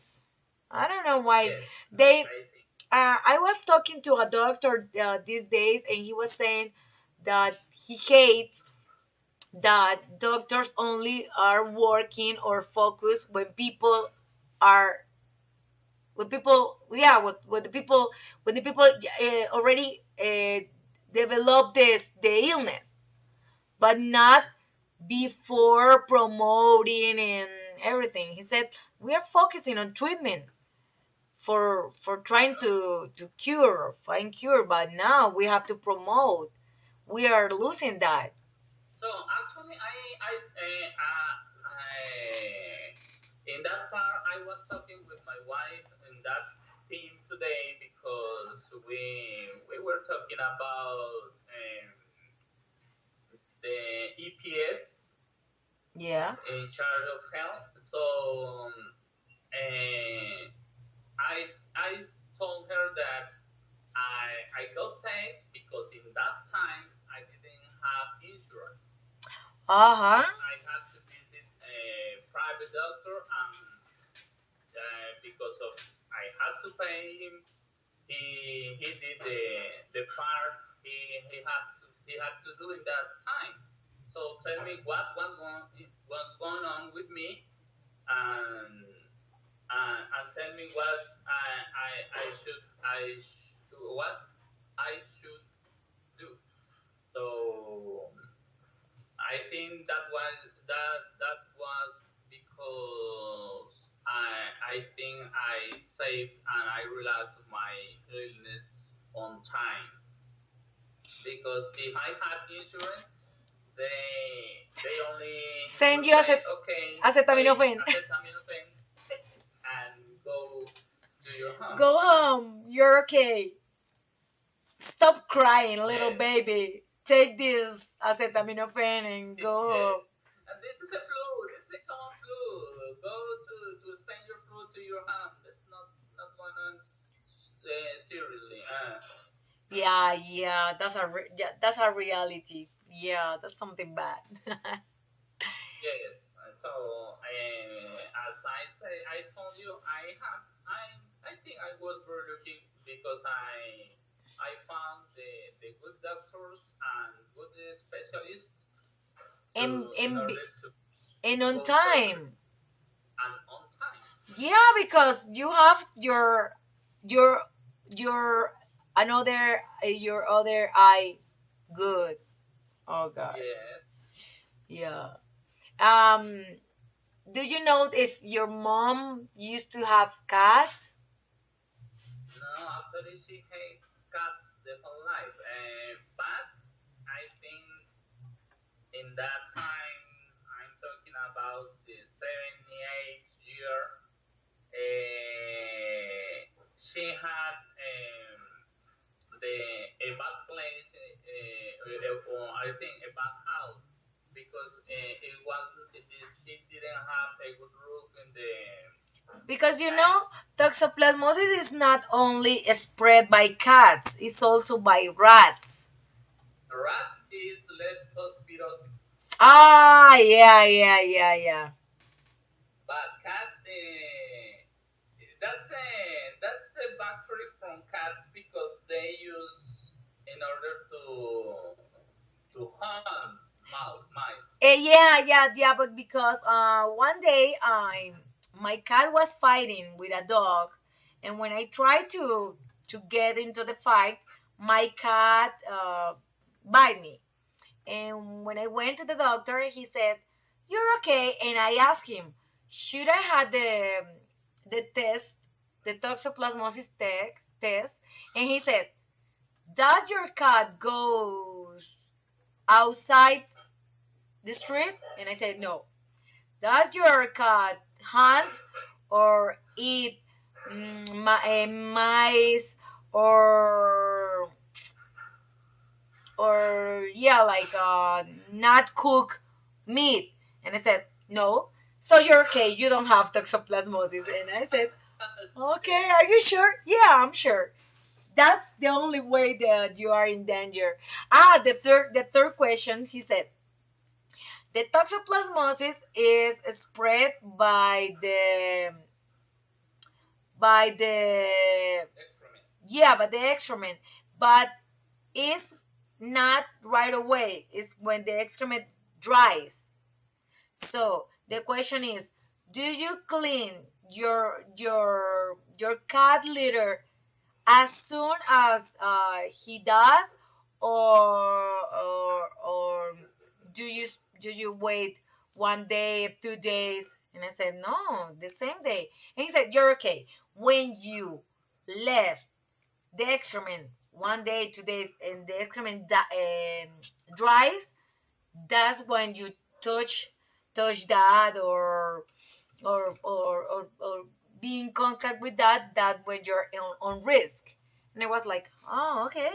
I don't know why Yes, they. I think. I was talking to a doctor these days, and he was saying that he hates that doctors only are working or focused are when people yeah when the people already develop the illness, but not before promoting and everything. He said we are focusing on treatment for trying to find cure, but now we have to promote. We are losing that. So actually, in that part, I was talking with my wife in that team today because we were talking about the EPS. Yeah. In charge of health. So I told her that I got sick because in that time I didn't have insurance. Uh-huh. I had to visit a private doctor, and because of I had to pay him, he did the part he had to do in that time. So tell me what's going on with me, and tell me what what I should do. So I think that was because I think I saved and I relaxed my illness on time, because if I had insurance, they only send you acetaminophen and go to your home. Go home. You're okay. Stop crying, little baby. Take this acetaminophen and go home. And this is a flu. This is a common flu. Go to send your flu to your home. That's not going on seriously. Yeah. That's a reality. Yeah, that's something bad. Yes. So as I told you, I think I was very lucky because I found the good doctors and good specialists and on time. And on time. Yeah, because you have your your other eye good. Oh God. Yes. Yeah. Do you know if your mom used to have cats? No, actually she hates cats the whole life. But I think in that time, I'm talking about the 78th year, she had a bad place, I think a bad house, because she didn't have a good roof in the. Because toxoplasmosis is not only spread by cats; it's also by rats. Rat is leptospirosis. Ah, yeah. But cats, that's a bacteria from cats because they use in order to hunt. Mice. Yeah, but because one day my cat was fighting with a dog, and when I tried to get into the fight, my cat bite me. And when I went to the doctor, he said, "You're okay." And I asked him, "Should I have the test, the toxoplasmosis test?" And he said, "Does your cat goes outside the street?" And I said, "No." "Does your cat hunt or eat mice or yeah, like not cook meat?" And I said, "No." "So you're okay. You don't have toxoplasmosis." And I said, "Okay, are you sure?" "Yeah, I'm sure." That's the only way that you are in danger. The third question, he said, the toxoplasmosis is spread by the Excrement. yeah, by the excrement, but it's not right away. It's when the excrement dries. So the question is, do you clean your cat litter as soon as he does, or do you do you wait 1 day, 2 days? And I said, no, the same day. And he said, you're okay. When you left the excrement 1 day, 2 days, and the excrement dries, that's when you touch touch that, or be in contact with that when you're on risk. And I was like, oh, okay,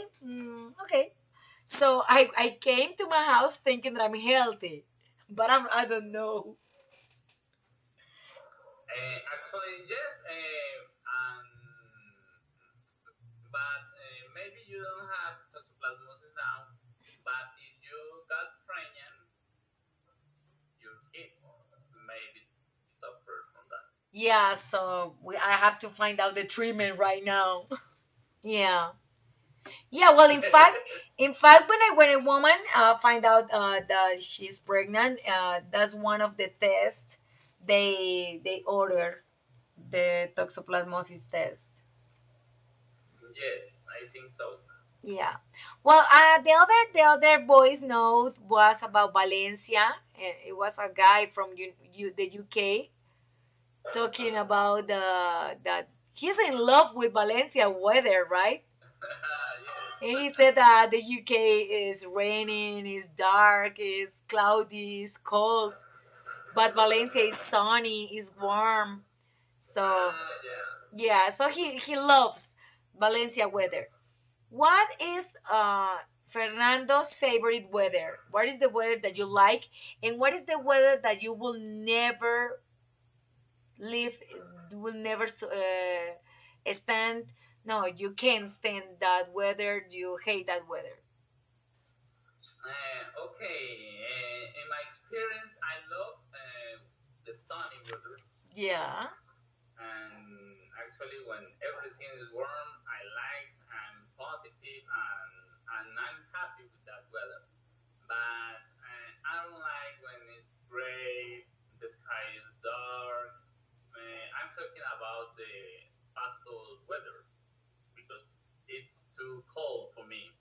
okay. So I came to my house thinking that I'm healthy, but I don't know. Actually, yes. But maybe you don't have toxoplasmosis now. But if you got pregnant, your kid maybe suffer from that. Yeah, so I have to find out the treatment right now. Yeah. Yeah, well, in fact, when a woman find out that she's pregnant, that's one of the tests they order, the toxoplasmosis test. Yes, I think so. Yeah. Well, the other voice note was about Valencia. It was a guy from the UK talking about that he's in love with Valencia weather, right? Yes. And he said that the UK is raining, it's dark, it's cloudy, it's cold, but Valencia is sunny, it's warm. So Yeah. yeah, so he loves Valencia weather. What is Fernando's favorite weather? What is the weather that you like, and what is the weather that you will never live, will never stand? No, you can't stand that weather. You hate that weather. Okay. In my experience, I love the sunny weather. Yeah. And actually, when everything is warm, I'm positive, and I'm happy with that weather. But I don't like when it's gray, the sky is dark. I'm talking about the pastel weather because it's too cold for me.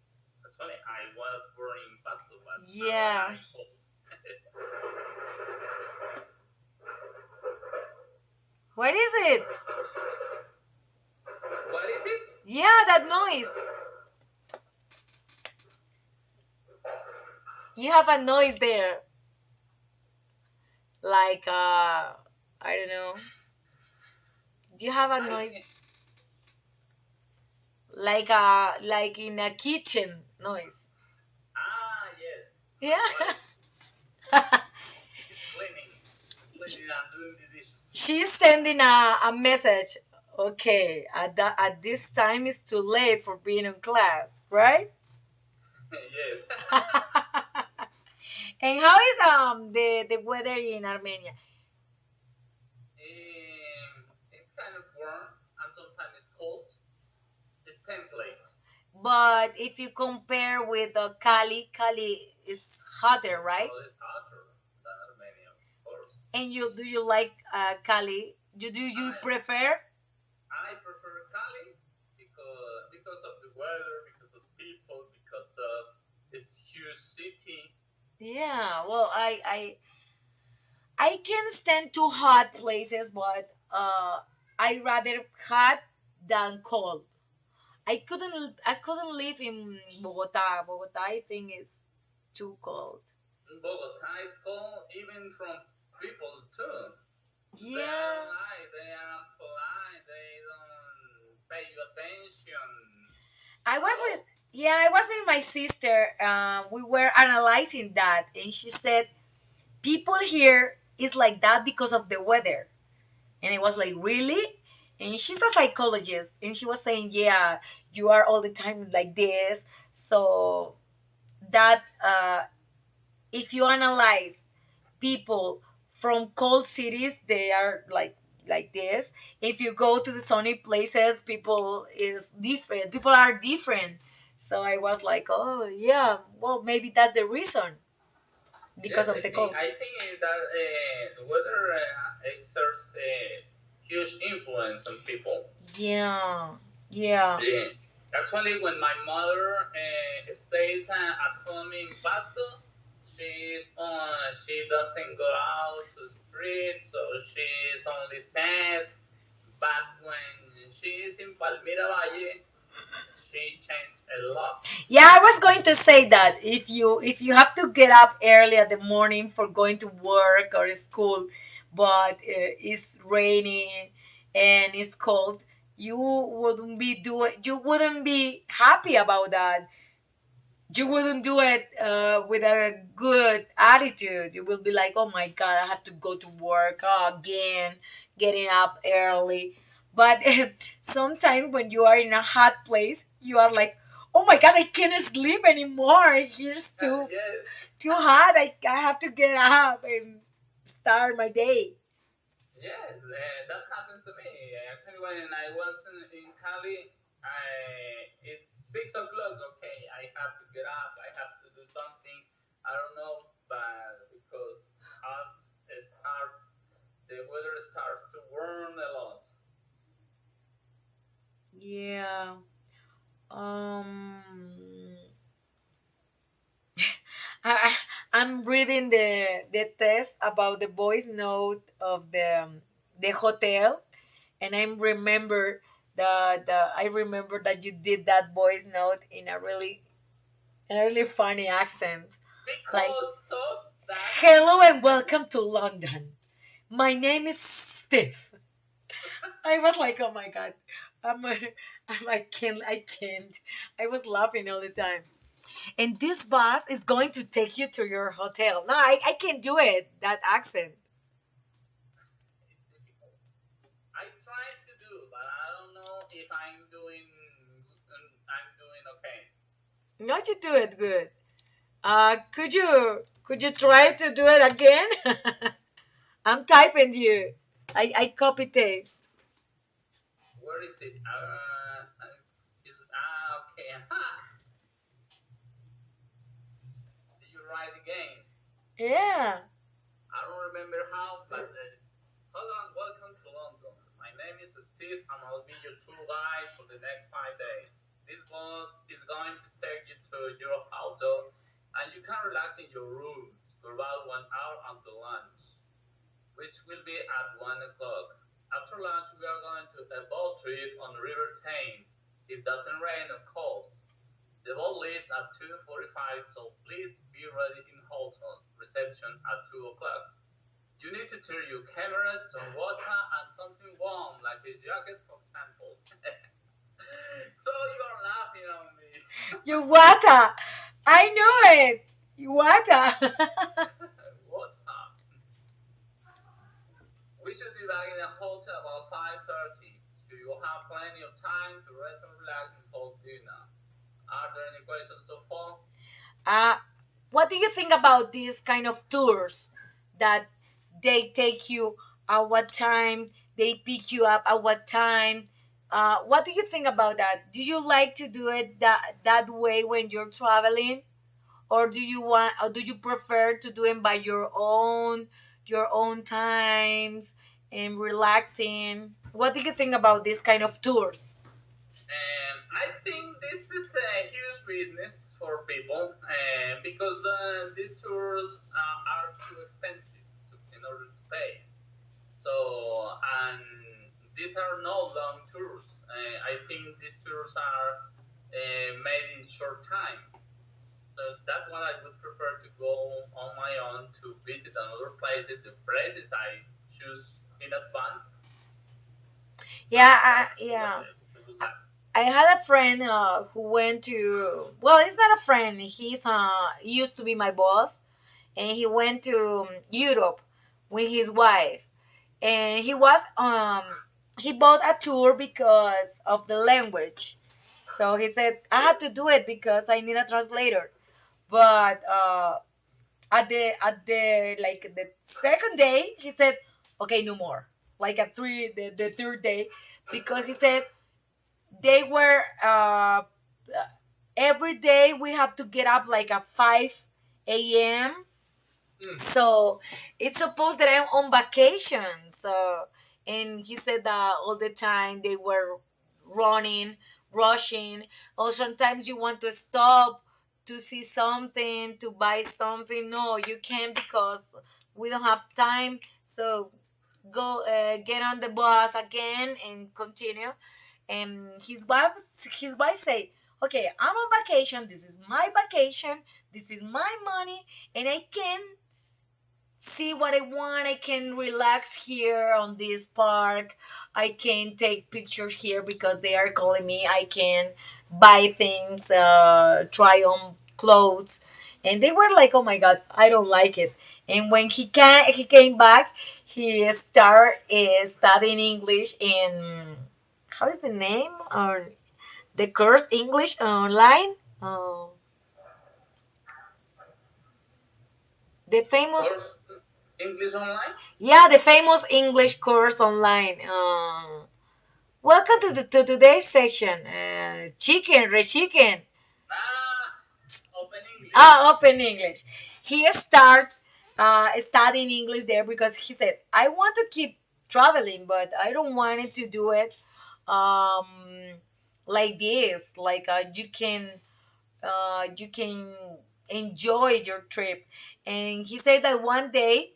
Actually, I was born in Pasto, but I don't Yeah. like cold. What is it? What is it? Yeah, that noise. You have a noise there, like I don't know. You have a I noise think. like in a kitchen noise. Ah, yes. Yeah. Actually, it's cleaning and doing the dishes. She's sending a message. Okay, at this time it's too late for being in class, right? Yes. And how is the weather in Armenia? It's kind of warm and sometimes it's cold. It's template. But if you compare with Cali, Cali is hotter, right? Well, it's hotter than Armenia, of course. And you do you like Cali? Do you I prefer? I prefer Cali because of the weather, because of the people, because of its huge city. Yeah, well, I can stand to hot places, but I rather hot than cold. I couldn't live in Bogota. Bogota, I think is too cold. Bogota is cold even from people too. They are Yeah, nice, they are polite, they don't pay you attention. I was with So, yeah, I was with my sister. We were analyzing that, and she said people here is like that because of the weather. And I was like, really? And she's a psychologist, and she was saying, yeah, you are all the time like this. So that if you analyze people from cold cities, they are like this. If you go to the sunny places, people is different. People are different. So I was like, oh yeah, well maybe that's the reason because yes, of the cold. I think that the weather exerts a huge influence on people. Yeah, yeah. Yeah. Actually, when my mother stays at home in Pasto, she doesn't go out to the street, so she's only sad. But when she's in Palmira Valle, she changed a lot. Yeah, I was going to say that if you have to get up early at the morning for going to work or school, but it's raining and it's cold, you wouldn't be happy about that. You wouldn't do it with a good attitude. You will be like, oh my god, I have to go to work again, getting up early. But sometimes when you are in a hot place, you are like, oh my god, I can't sleep anymore. Here's Yes, too hot. I have to get up and start my day. yes, that happened to me. Actually, when I was in Cali, it's 6 o'clock. Okay, I have to get up. I have to do something. I don't know, but because hot starts, the weather starts to warm a lot. Yeah. Um. I, I'm reading the test about the voice note of the hotel, and I remember that you did that voice note in a really funny accent, like Because of that, "Hello and welcome to London. My name is Steve." I was like, "Oh my god, I'm a, I can't." I was laughing all the time. And this bus is going to take you to your hotel. No, I can't do it. That accent. it's difficult. I try to do, but I don't know if I'm doing okay. No, you do it good. Could you try to do it again? I'm typing you. I copy paste. Where is it? Okay. Did you write again? Yeah. I don't remember how, but hold on. Welcome to London. My name is Steve, and I'll be your tour guide for the next 5 days. This bus is going to take you to your hotel, and you can relax in your rooms for about 1 hour until lunch, which will be at 1 o'clock. After lunch, we are going to a boat trip on the River Thames. It doesn't rain, of course. The boat leaves at 2:45, so please be ready in hotel reception at 2 o'clock. You need to turn your camera, some water, and something warm, like a jacket, for example. So you are laughing on me. Yuwata. I know it. Yuwata. Water. We should be back in the hotel about 5:30. So you will have plenty of time to rest and relax before dinner. Are there any questions so far? uh, what do you think about these kind of tours that they take you at what time, they pick you up at what time? What do you think about that? Do you like to do it that way when you're traveling, or do you prefer to do it by your own times and relaxing? What do you think about this kind of tours? And I think this is a huge business for people, because these tours are too expensive in order to pay. So, and these are no long tours. I think these tours are made in short time. So that's why I would prefer to go on my own to visit another places, the places I choose in advance. Yeah, That's what yeah. I would like. I had a friend who went to, well, it's not a friend. He used to be my boss, and he went to Europe with his wife, and he bought a tour because of the language. So he said I had to do it because I need a translator. But at the like the second day, he said, okay, no more. Like at the third day, because he said they were every day we have to get up like at 5 a.m. Mm. So it's supposed that I'm on vacation. So, and he said that all the time they were running, rushing, or sometimes you want to stop to see something, to buy something. No, you can't because we don't have time. So go get on the bus again and continue. And his wife say, okay, I'm on vacation. This is my vacation. This is my money, and I can see what I want. I can relax here on this park. I can take pictures here because they are calling me. I can buy things, try on clothes. And they were like, "Oh my God, I don't like it." And when he came back, he started studying English in, how is the name, or the course English online. Uh, the famous, Course English online. yeah, the famous English course online. Welcome to today's section. Chicken, red chicken. Ah, open English. Ah, open English. He start studying English there because he said, I want to keep traveling, but I don't want it to do it um like this. Like you can enjoy your trip. And he said that one day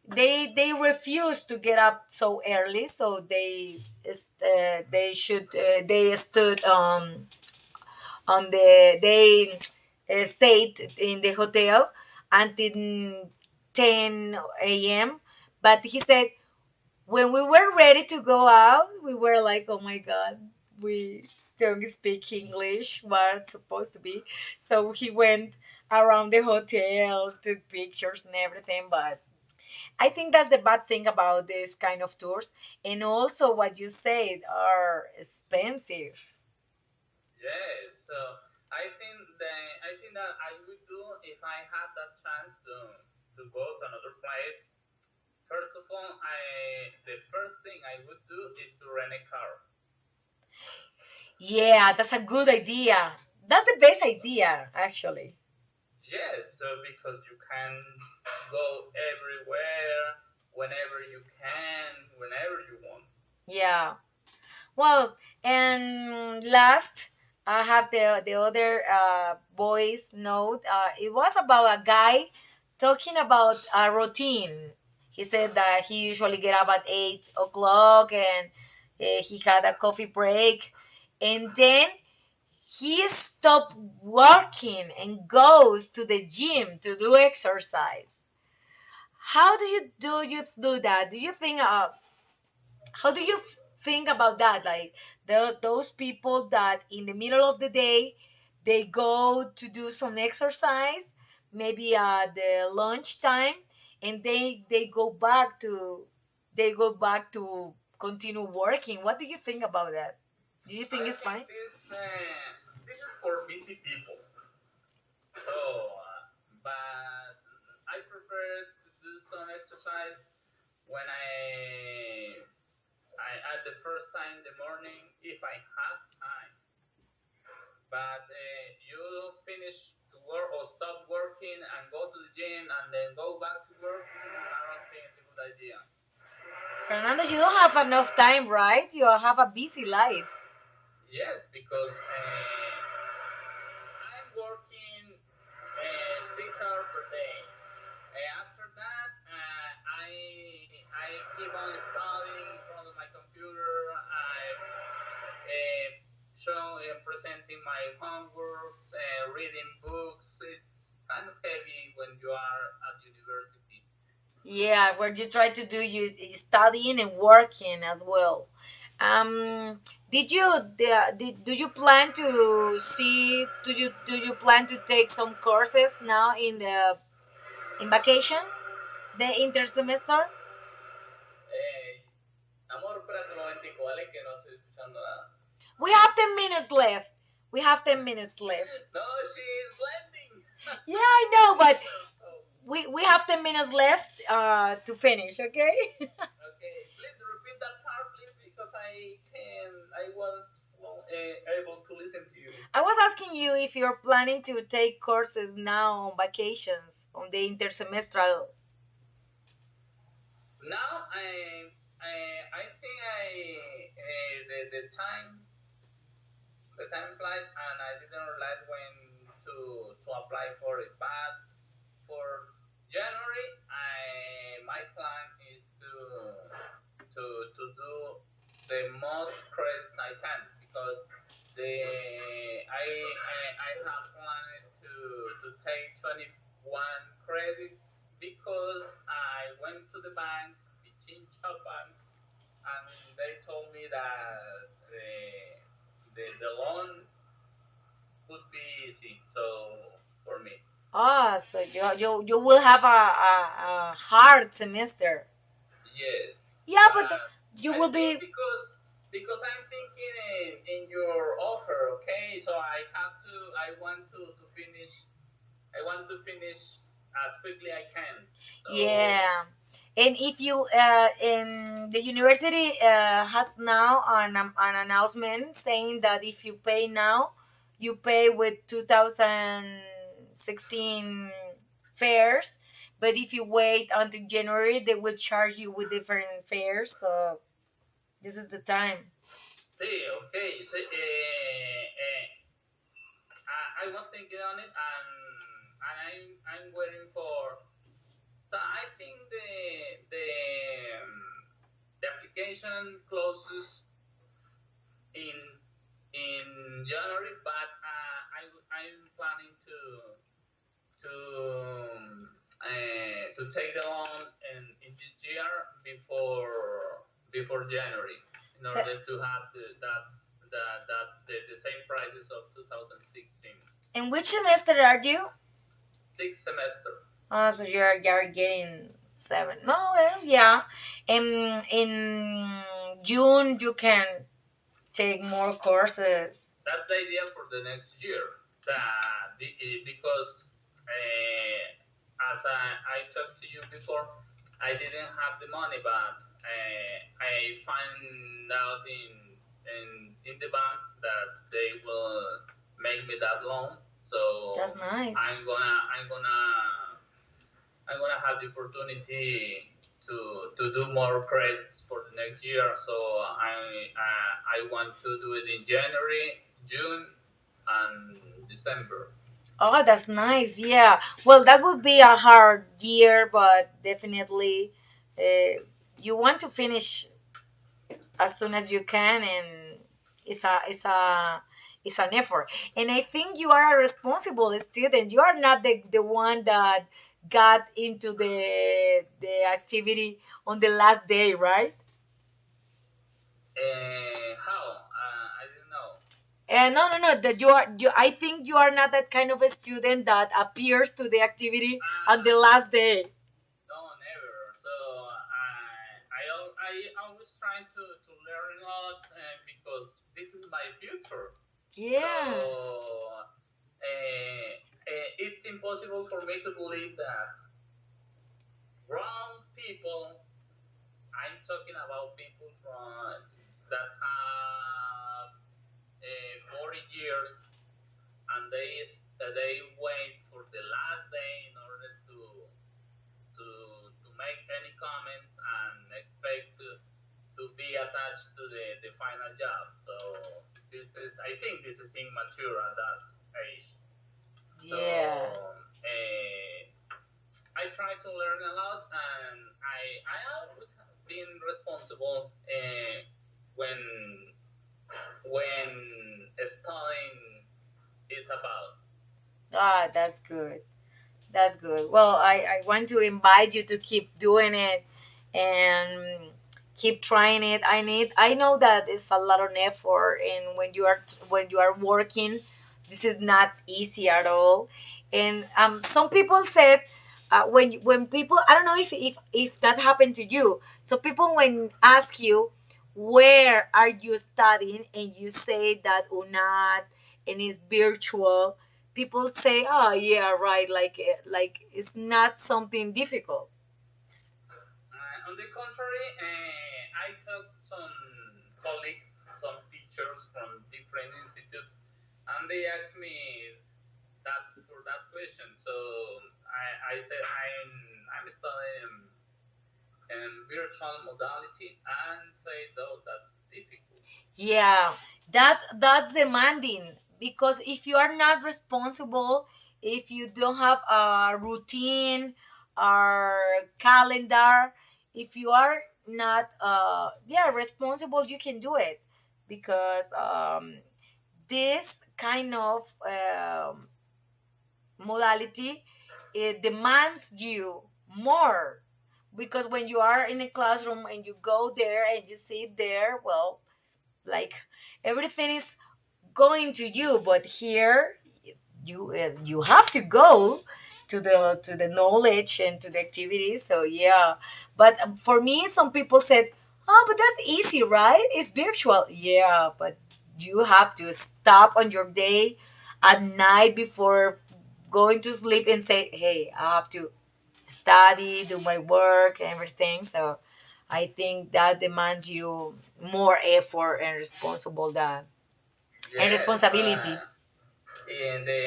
they refused to get up so early, so they stood on they stayed in the hotel until 10 a.m. But he said when we were ready to go out, we were like, oh my God, we don't speak English, what's supposed to be. So he went around the hotel, took pictures and everything, but I think that's the bad thing about this kind of tours. And also what you said are expensive. Yes. So I think that I would do if I had that chance to go to another place. First of all, I the first thing I would do is to rent a car. Yeah, that's a good idea. That's the best idea, actually. Yes. So because you can go everywhere whenever you can, whenever you want. Yeah. Well, and last, I have the other voice note. It was about a guy talking about a routine. He said that he usually get up at 8 o'clock, and he had a coffee break, and then he stopped working and goes to the gym to do exercise. How do you do that? Do you think how do you think about that? Like those people that in the middle of the day they go to do some exercise, maybe at the lunchtime, and they go back to continue working. What do you think about that? Do you think I it's think fine? this is for busy people. So, but I prefer to do some exercise when I at the first time in the morning if I have time. But you finish to work or stop And you don't have enough time, right? You have a busy life. Yes, because I'm working 6 hours per day. After that, I keep on studying in front of my computer. I'm presenting my homeworks, reading books. It's kind of heavy when you are at university. Yeah, where you try to do you studying and working as well. Did you do you plan to see do you plan to take some courses now in the in vacation, the intersemester? Amor, espérate un momentico, ¿vale? Que no estoy escuchando nada. We have 10 minutes left. We have 10 minutes left. No, she's blending. Yeah, I know, but we have 10 minutes left to finish. Okay. Okay, please repeat that part, please, because I was able to listen to you. I was asking you if you're planning to take courses now on vacations on the intersemestral. Now I think the time flies, and I didn't realize when to apply for it. But for January, my plan is to do the most credits I can, because I have planned to take 21 credits, because I went to the bank, Pichincha Bank, and they told me that the loan would be easy. So for me. Ah, so you will have a hard semester. Yes. Yeah, but you will be. Because I'm thinking in your offer, okay? So I want to finish. I want to finish as quickly I can. So, Yeah. And if you in the university has now an announcement saying that if you pay now, you pay with 2016 fares, but if you wait until January, they will charge you with different fares. So this is the time. See, okay. So, I was thinking on it, and I'm waiting for. So I think the application closes in January, but I'm planning to take the loan in this year before January, in order to have the same prices of 2016. In which semester are you? Sixth semester. Oh, so you're getting 7. No, well, yeah. In June you can take more courses. That's the idea for the next year. Because as I talked to you before, I didn't have the money, but I find out in the bank that they will make me that loan. So that's nice. I'm gonna have the opportunity to do more credits for the next year. So I want to do it in January, June, and December. Oh, that's nice. Yeah. Well, that would be a hard year, but definitely you want to finish as soon as you can, and it's an effort. And I think you are a responsible student. You are not the one that got into the activity on the last day, right? How? I didn't know. No. That I think you are not that kind of a student that appears to the activity on the last day. No, never. So I always try to learn a lot, because this is my future. Yeah. So it's impossible for me to believe that grown people, I'm talking about people that have 40 years, and they wait for the last day in order to make any comments, and expect be attached to the final job. So this is, I think this is immature at that age. So Yeah. I try to learn a lot, and I always have been responsible when when studying is about. Ah, that's good. That's good. Well, I want to invite you to keep doing it and keep trying it. I know that it's a lot of effort, and when you are working, this is not easy at all. And some people said when people, I don't know if that happened to you. So people when ask you where are you studying and you say that UNAD and it's virtual, people say, "Oh, yeah, right." Like it's not something difficult. On the contrary, I talked to some colleagues, some teachers from different institutes, and they asked me that for that question. So I said I'm studying in virtual modality, and say though that's difficult. Yeah, that's demanding because if you are not responsible, if you don't have a routine or calendar, if you are not yeah responsible, you can do it because this kind of modality it demands you more because when you are in a classroom and you go there and you sit there, well, like everything is going to you, but here you have to go to the knowledge and to the activities. So yeah, but for me, some people said, "Oh, but that's easy, right? It's virtual." Yeah, but you have to stop on your day at night before going to sleep and say, "Hey, I have to study, do my work, and everything." So I think that demands you more effort and responsible that and Yes, responsibility. and the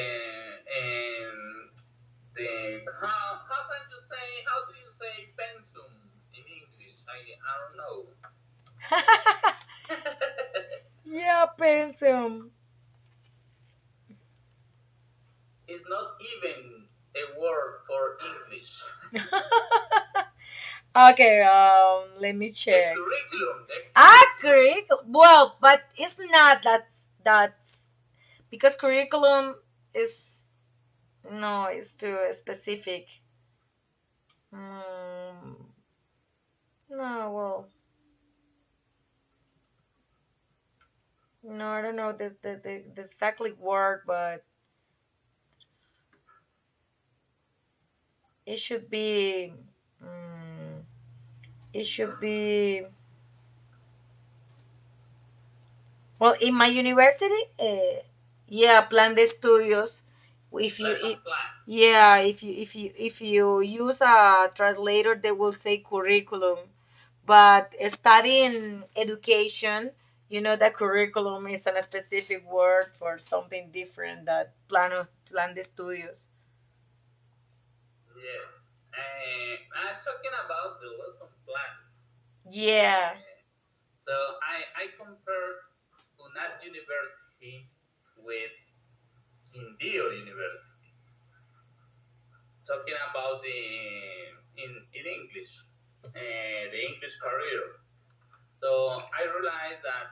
how can you say how do you say pensum in English? I don't know. Yeah, pensum. It's not even a word for English. Okay, let me The check. curriculum. Curriculum. Well, but it's not that because curriculum is no, it's too specific. Mm, no, well, no, I don't know the exactly word, but it should be. Mm, it should be. Well, in my university, yeah, plan de estudios. If you, Lesson if, plan. yeah, if you use a translator, they will say curriculum. But studying education, you know that curriculum is a specific word for something different that plan de estudios. Yes. I'm talking about the lesson plan. Yeah. So I compared UNAD University with Indio University. Talking about in English, the English career. So I realized that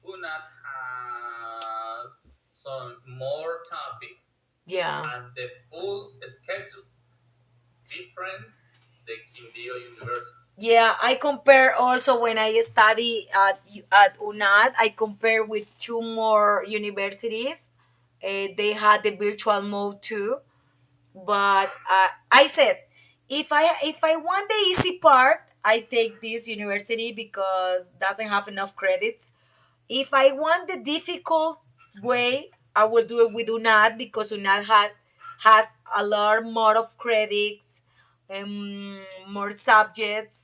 UNAD has some more topics Yeah. and the full schedule different the Indio University. Yeah, I compare also when I study at UNAD, I compare with two more universities. They had the virtual mode too, but I said if I want the easy part, I take this university because doesn't have enough credits. If I want the difficult way, I will do it with UNAD because UNAD had a lot more of credits and more subjects.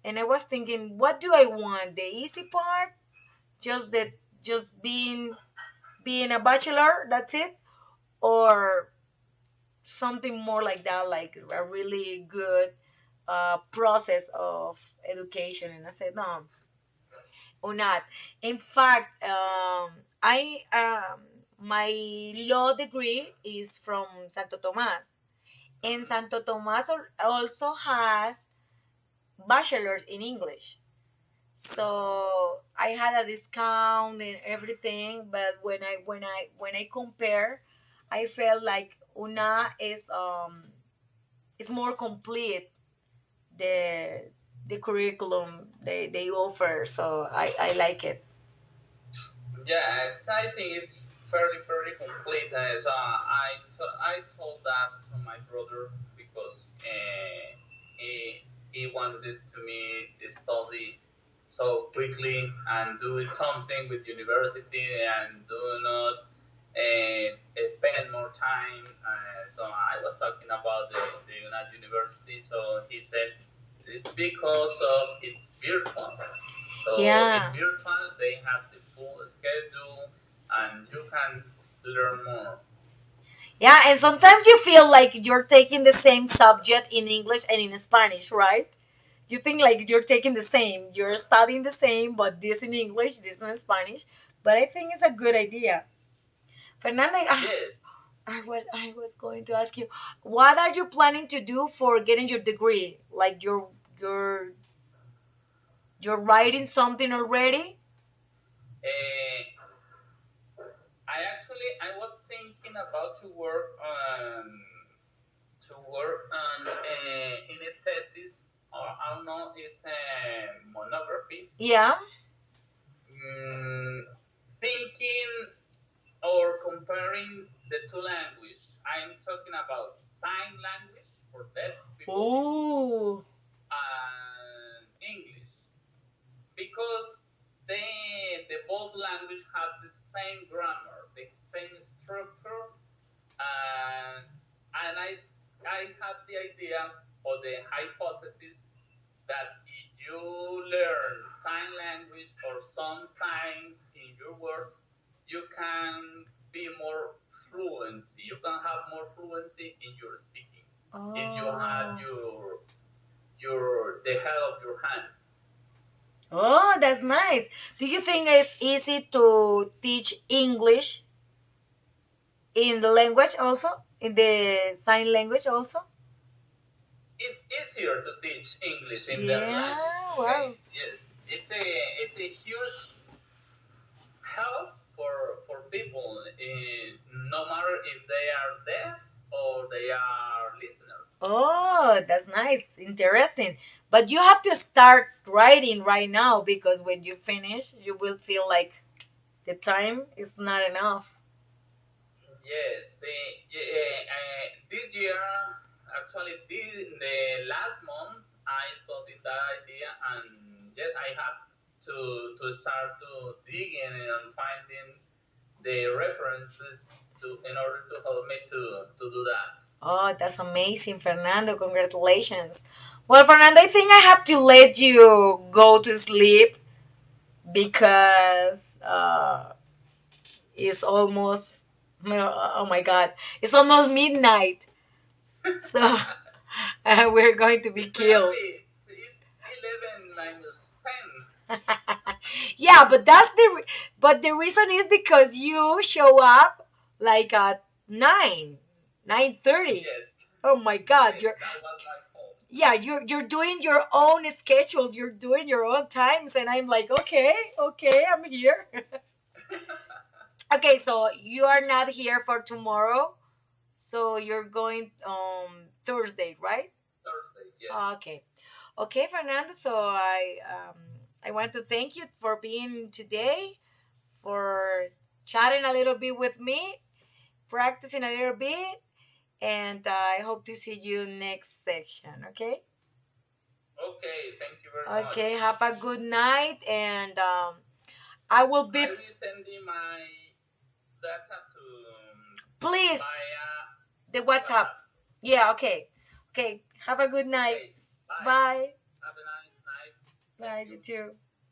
And I was thinking, what do I want? The easy part, just that, just being a bachelor, that's it, or something more like that, like a really good process of education. And I said, no, or not. In fact, I my law degree is from Santo Tomas, and Santo Tomas also has bachelor's in English. So I had a discount and everything, but when I compare, I felt like UNA is more complete, the the curriculum they offer. So I like it. Yeah, I think it's fairly, fairly complete. So I told that to my brother because he wanted to me to study so quickly and do something with university and do not spend more time. So I was talking about the United University. So he said it's because of its virtual. So Yeah. in virtual they have the full schedule and you can learn more. Yeah, and sometimes you feel like you're taking the same subject in English and in Spanish, right? You think like you're taking the same, you're studying the same, but this in English, this in Spanish. But I think it's a good idea. Fernanda, Yes. I was going to ask you, what are you planning to do for getting your degree? Like you're writing something already? I was thinking about to work on in a thesis or I don't know it's a monography. Yeah. Thinking or comparing the two languages. I'm talking about sign language for deaf people Oh. and English because the both language have the same grammar, the same structure, and I have the idea or the hypothesis that if you learn sign language or some signs in your words, you can be more fluency. You can have more fluency in your speaking if you have Oh. your the help of your hand. Oh, that's nice. Do you think it's easy to teach English in the language also? In the sign language also? It's easier to teach English in that Yeah, language. wow. Okay? Yes, it's a huge help for people, no matter if they are deaf or they are listeners. Oh, that's nice. Interesting. But you have to start writing right now because when you finish, you will feel like the time is not enough. Yes, this year, actually, the last month, I studied that idea, and yes, I have to start to digging and finding the references in order to help me to do that. Oh, that's amazing, Fernando. Congratulations. Well, Fernando, I think I have to let you go to sleep because it's almost, oh my God, it's almost midnight. So we're going to be killed. It's 11 minus 10. Yeah, but but the reason is because you show up like at 9:30. Yes, Oh my God, yes, that was my fault. yeah, you're doing your own schedules, you're doing your own times, and I'm like, okay, I'm here. Okay, so you are not here for tomorrow, so you're going Thursday, right? Thursday, yes. Okay. Okay, Fernando. So I want to thank you for being today, for chatting a little bit with me, practicing a little bit, and I hope to see you next section. Okay. Okay, thank you very much. Okay. Have a good night, and I will be. I will send you my data to Please, via the WhatsApp. Yeah. Okay. Okay. Have a good night. Okay, bye. Bye. Have a nice night. Bye. Thank You you. too.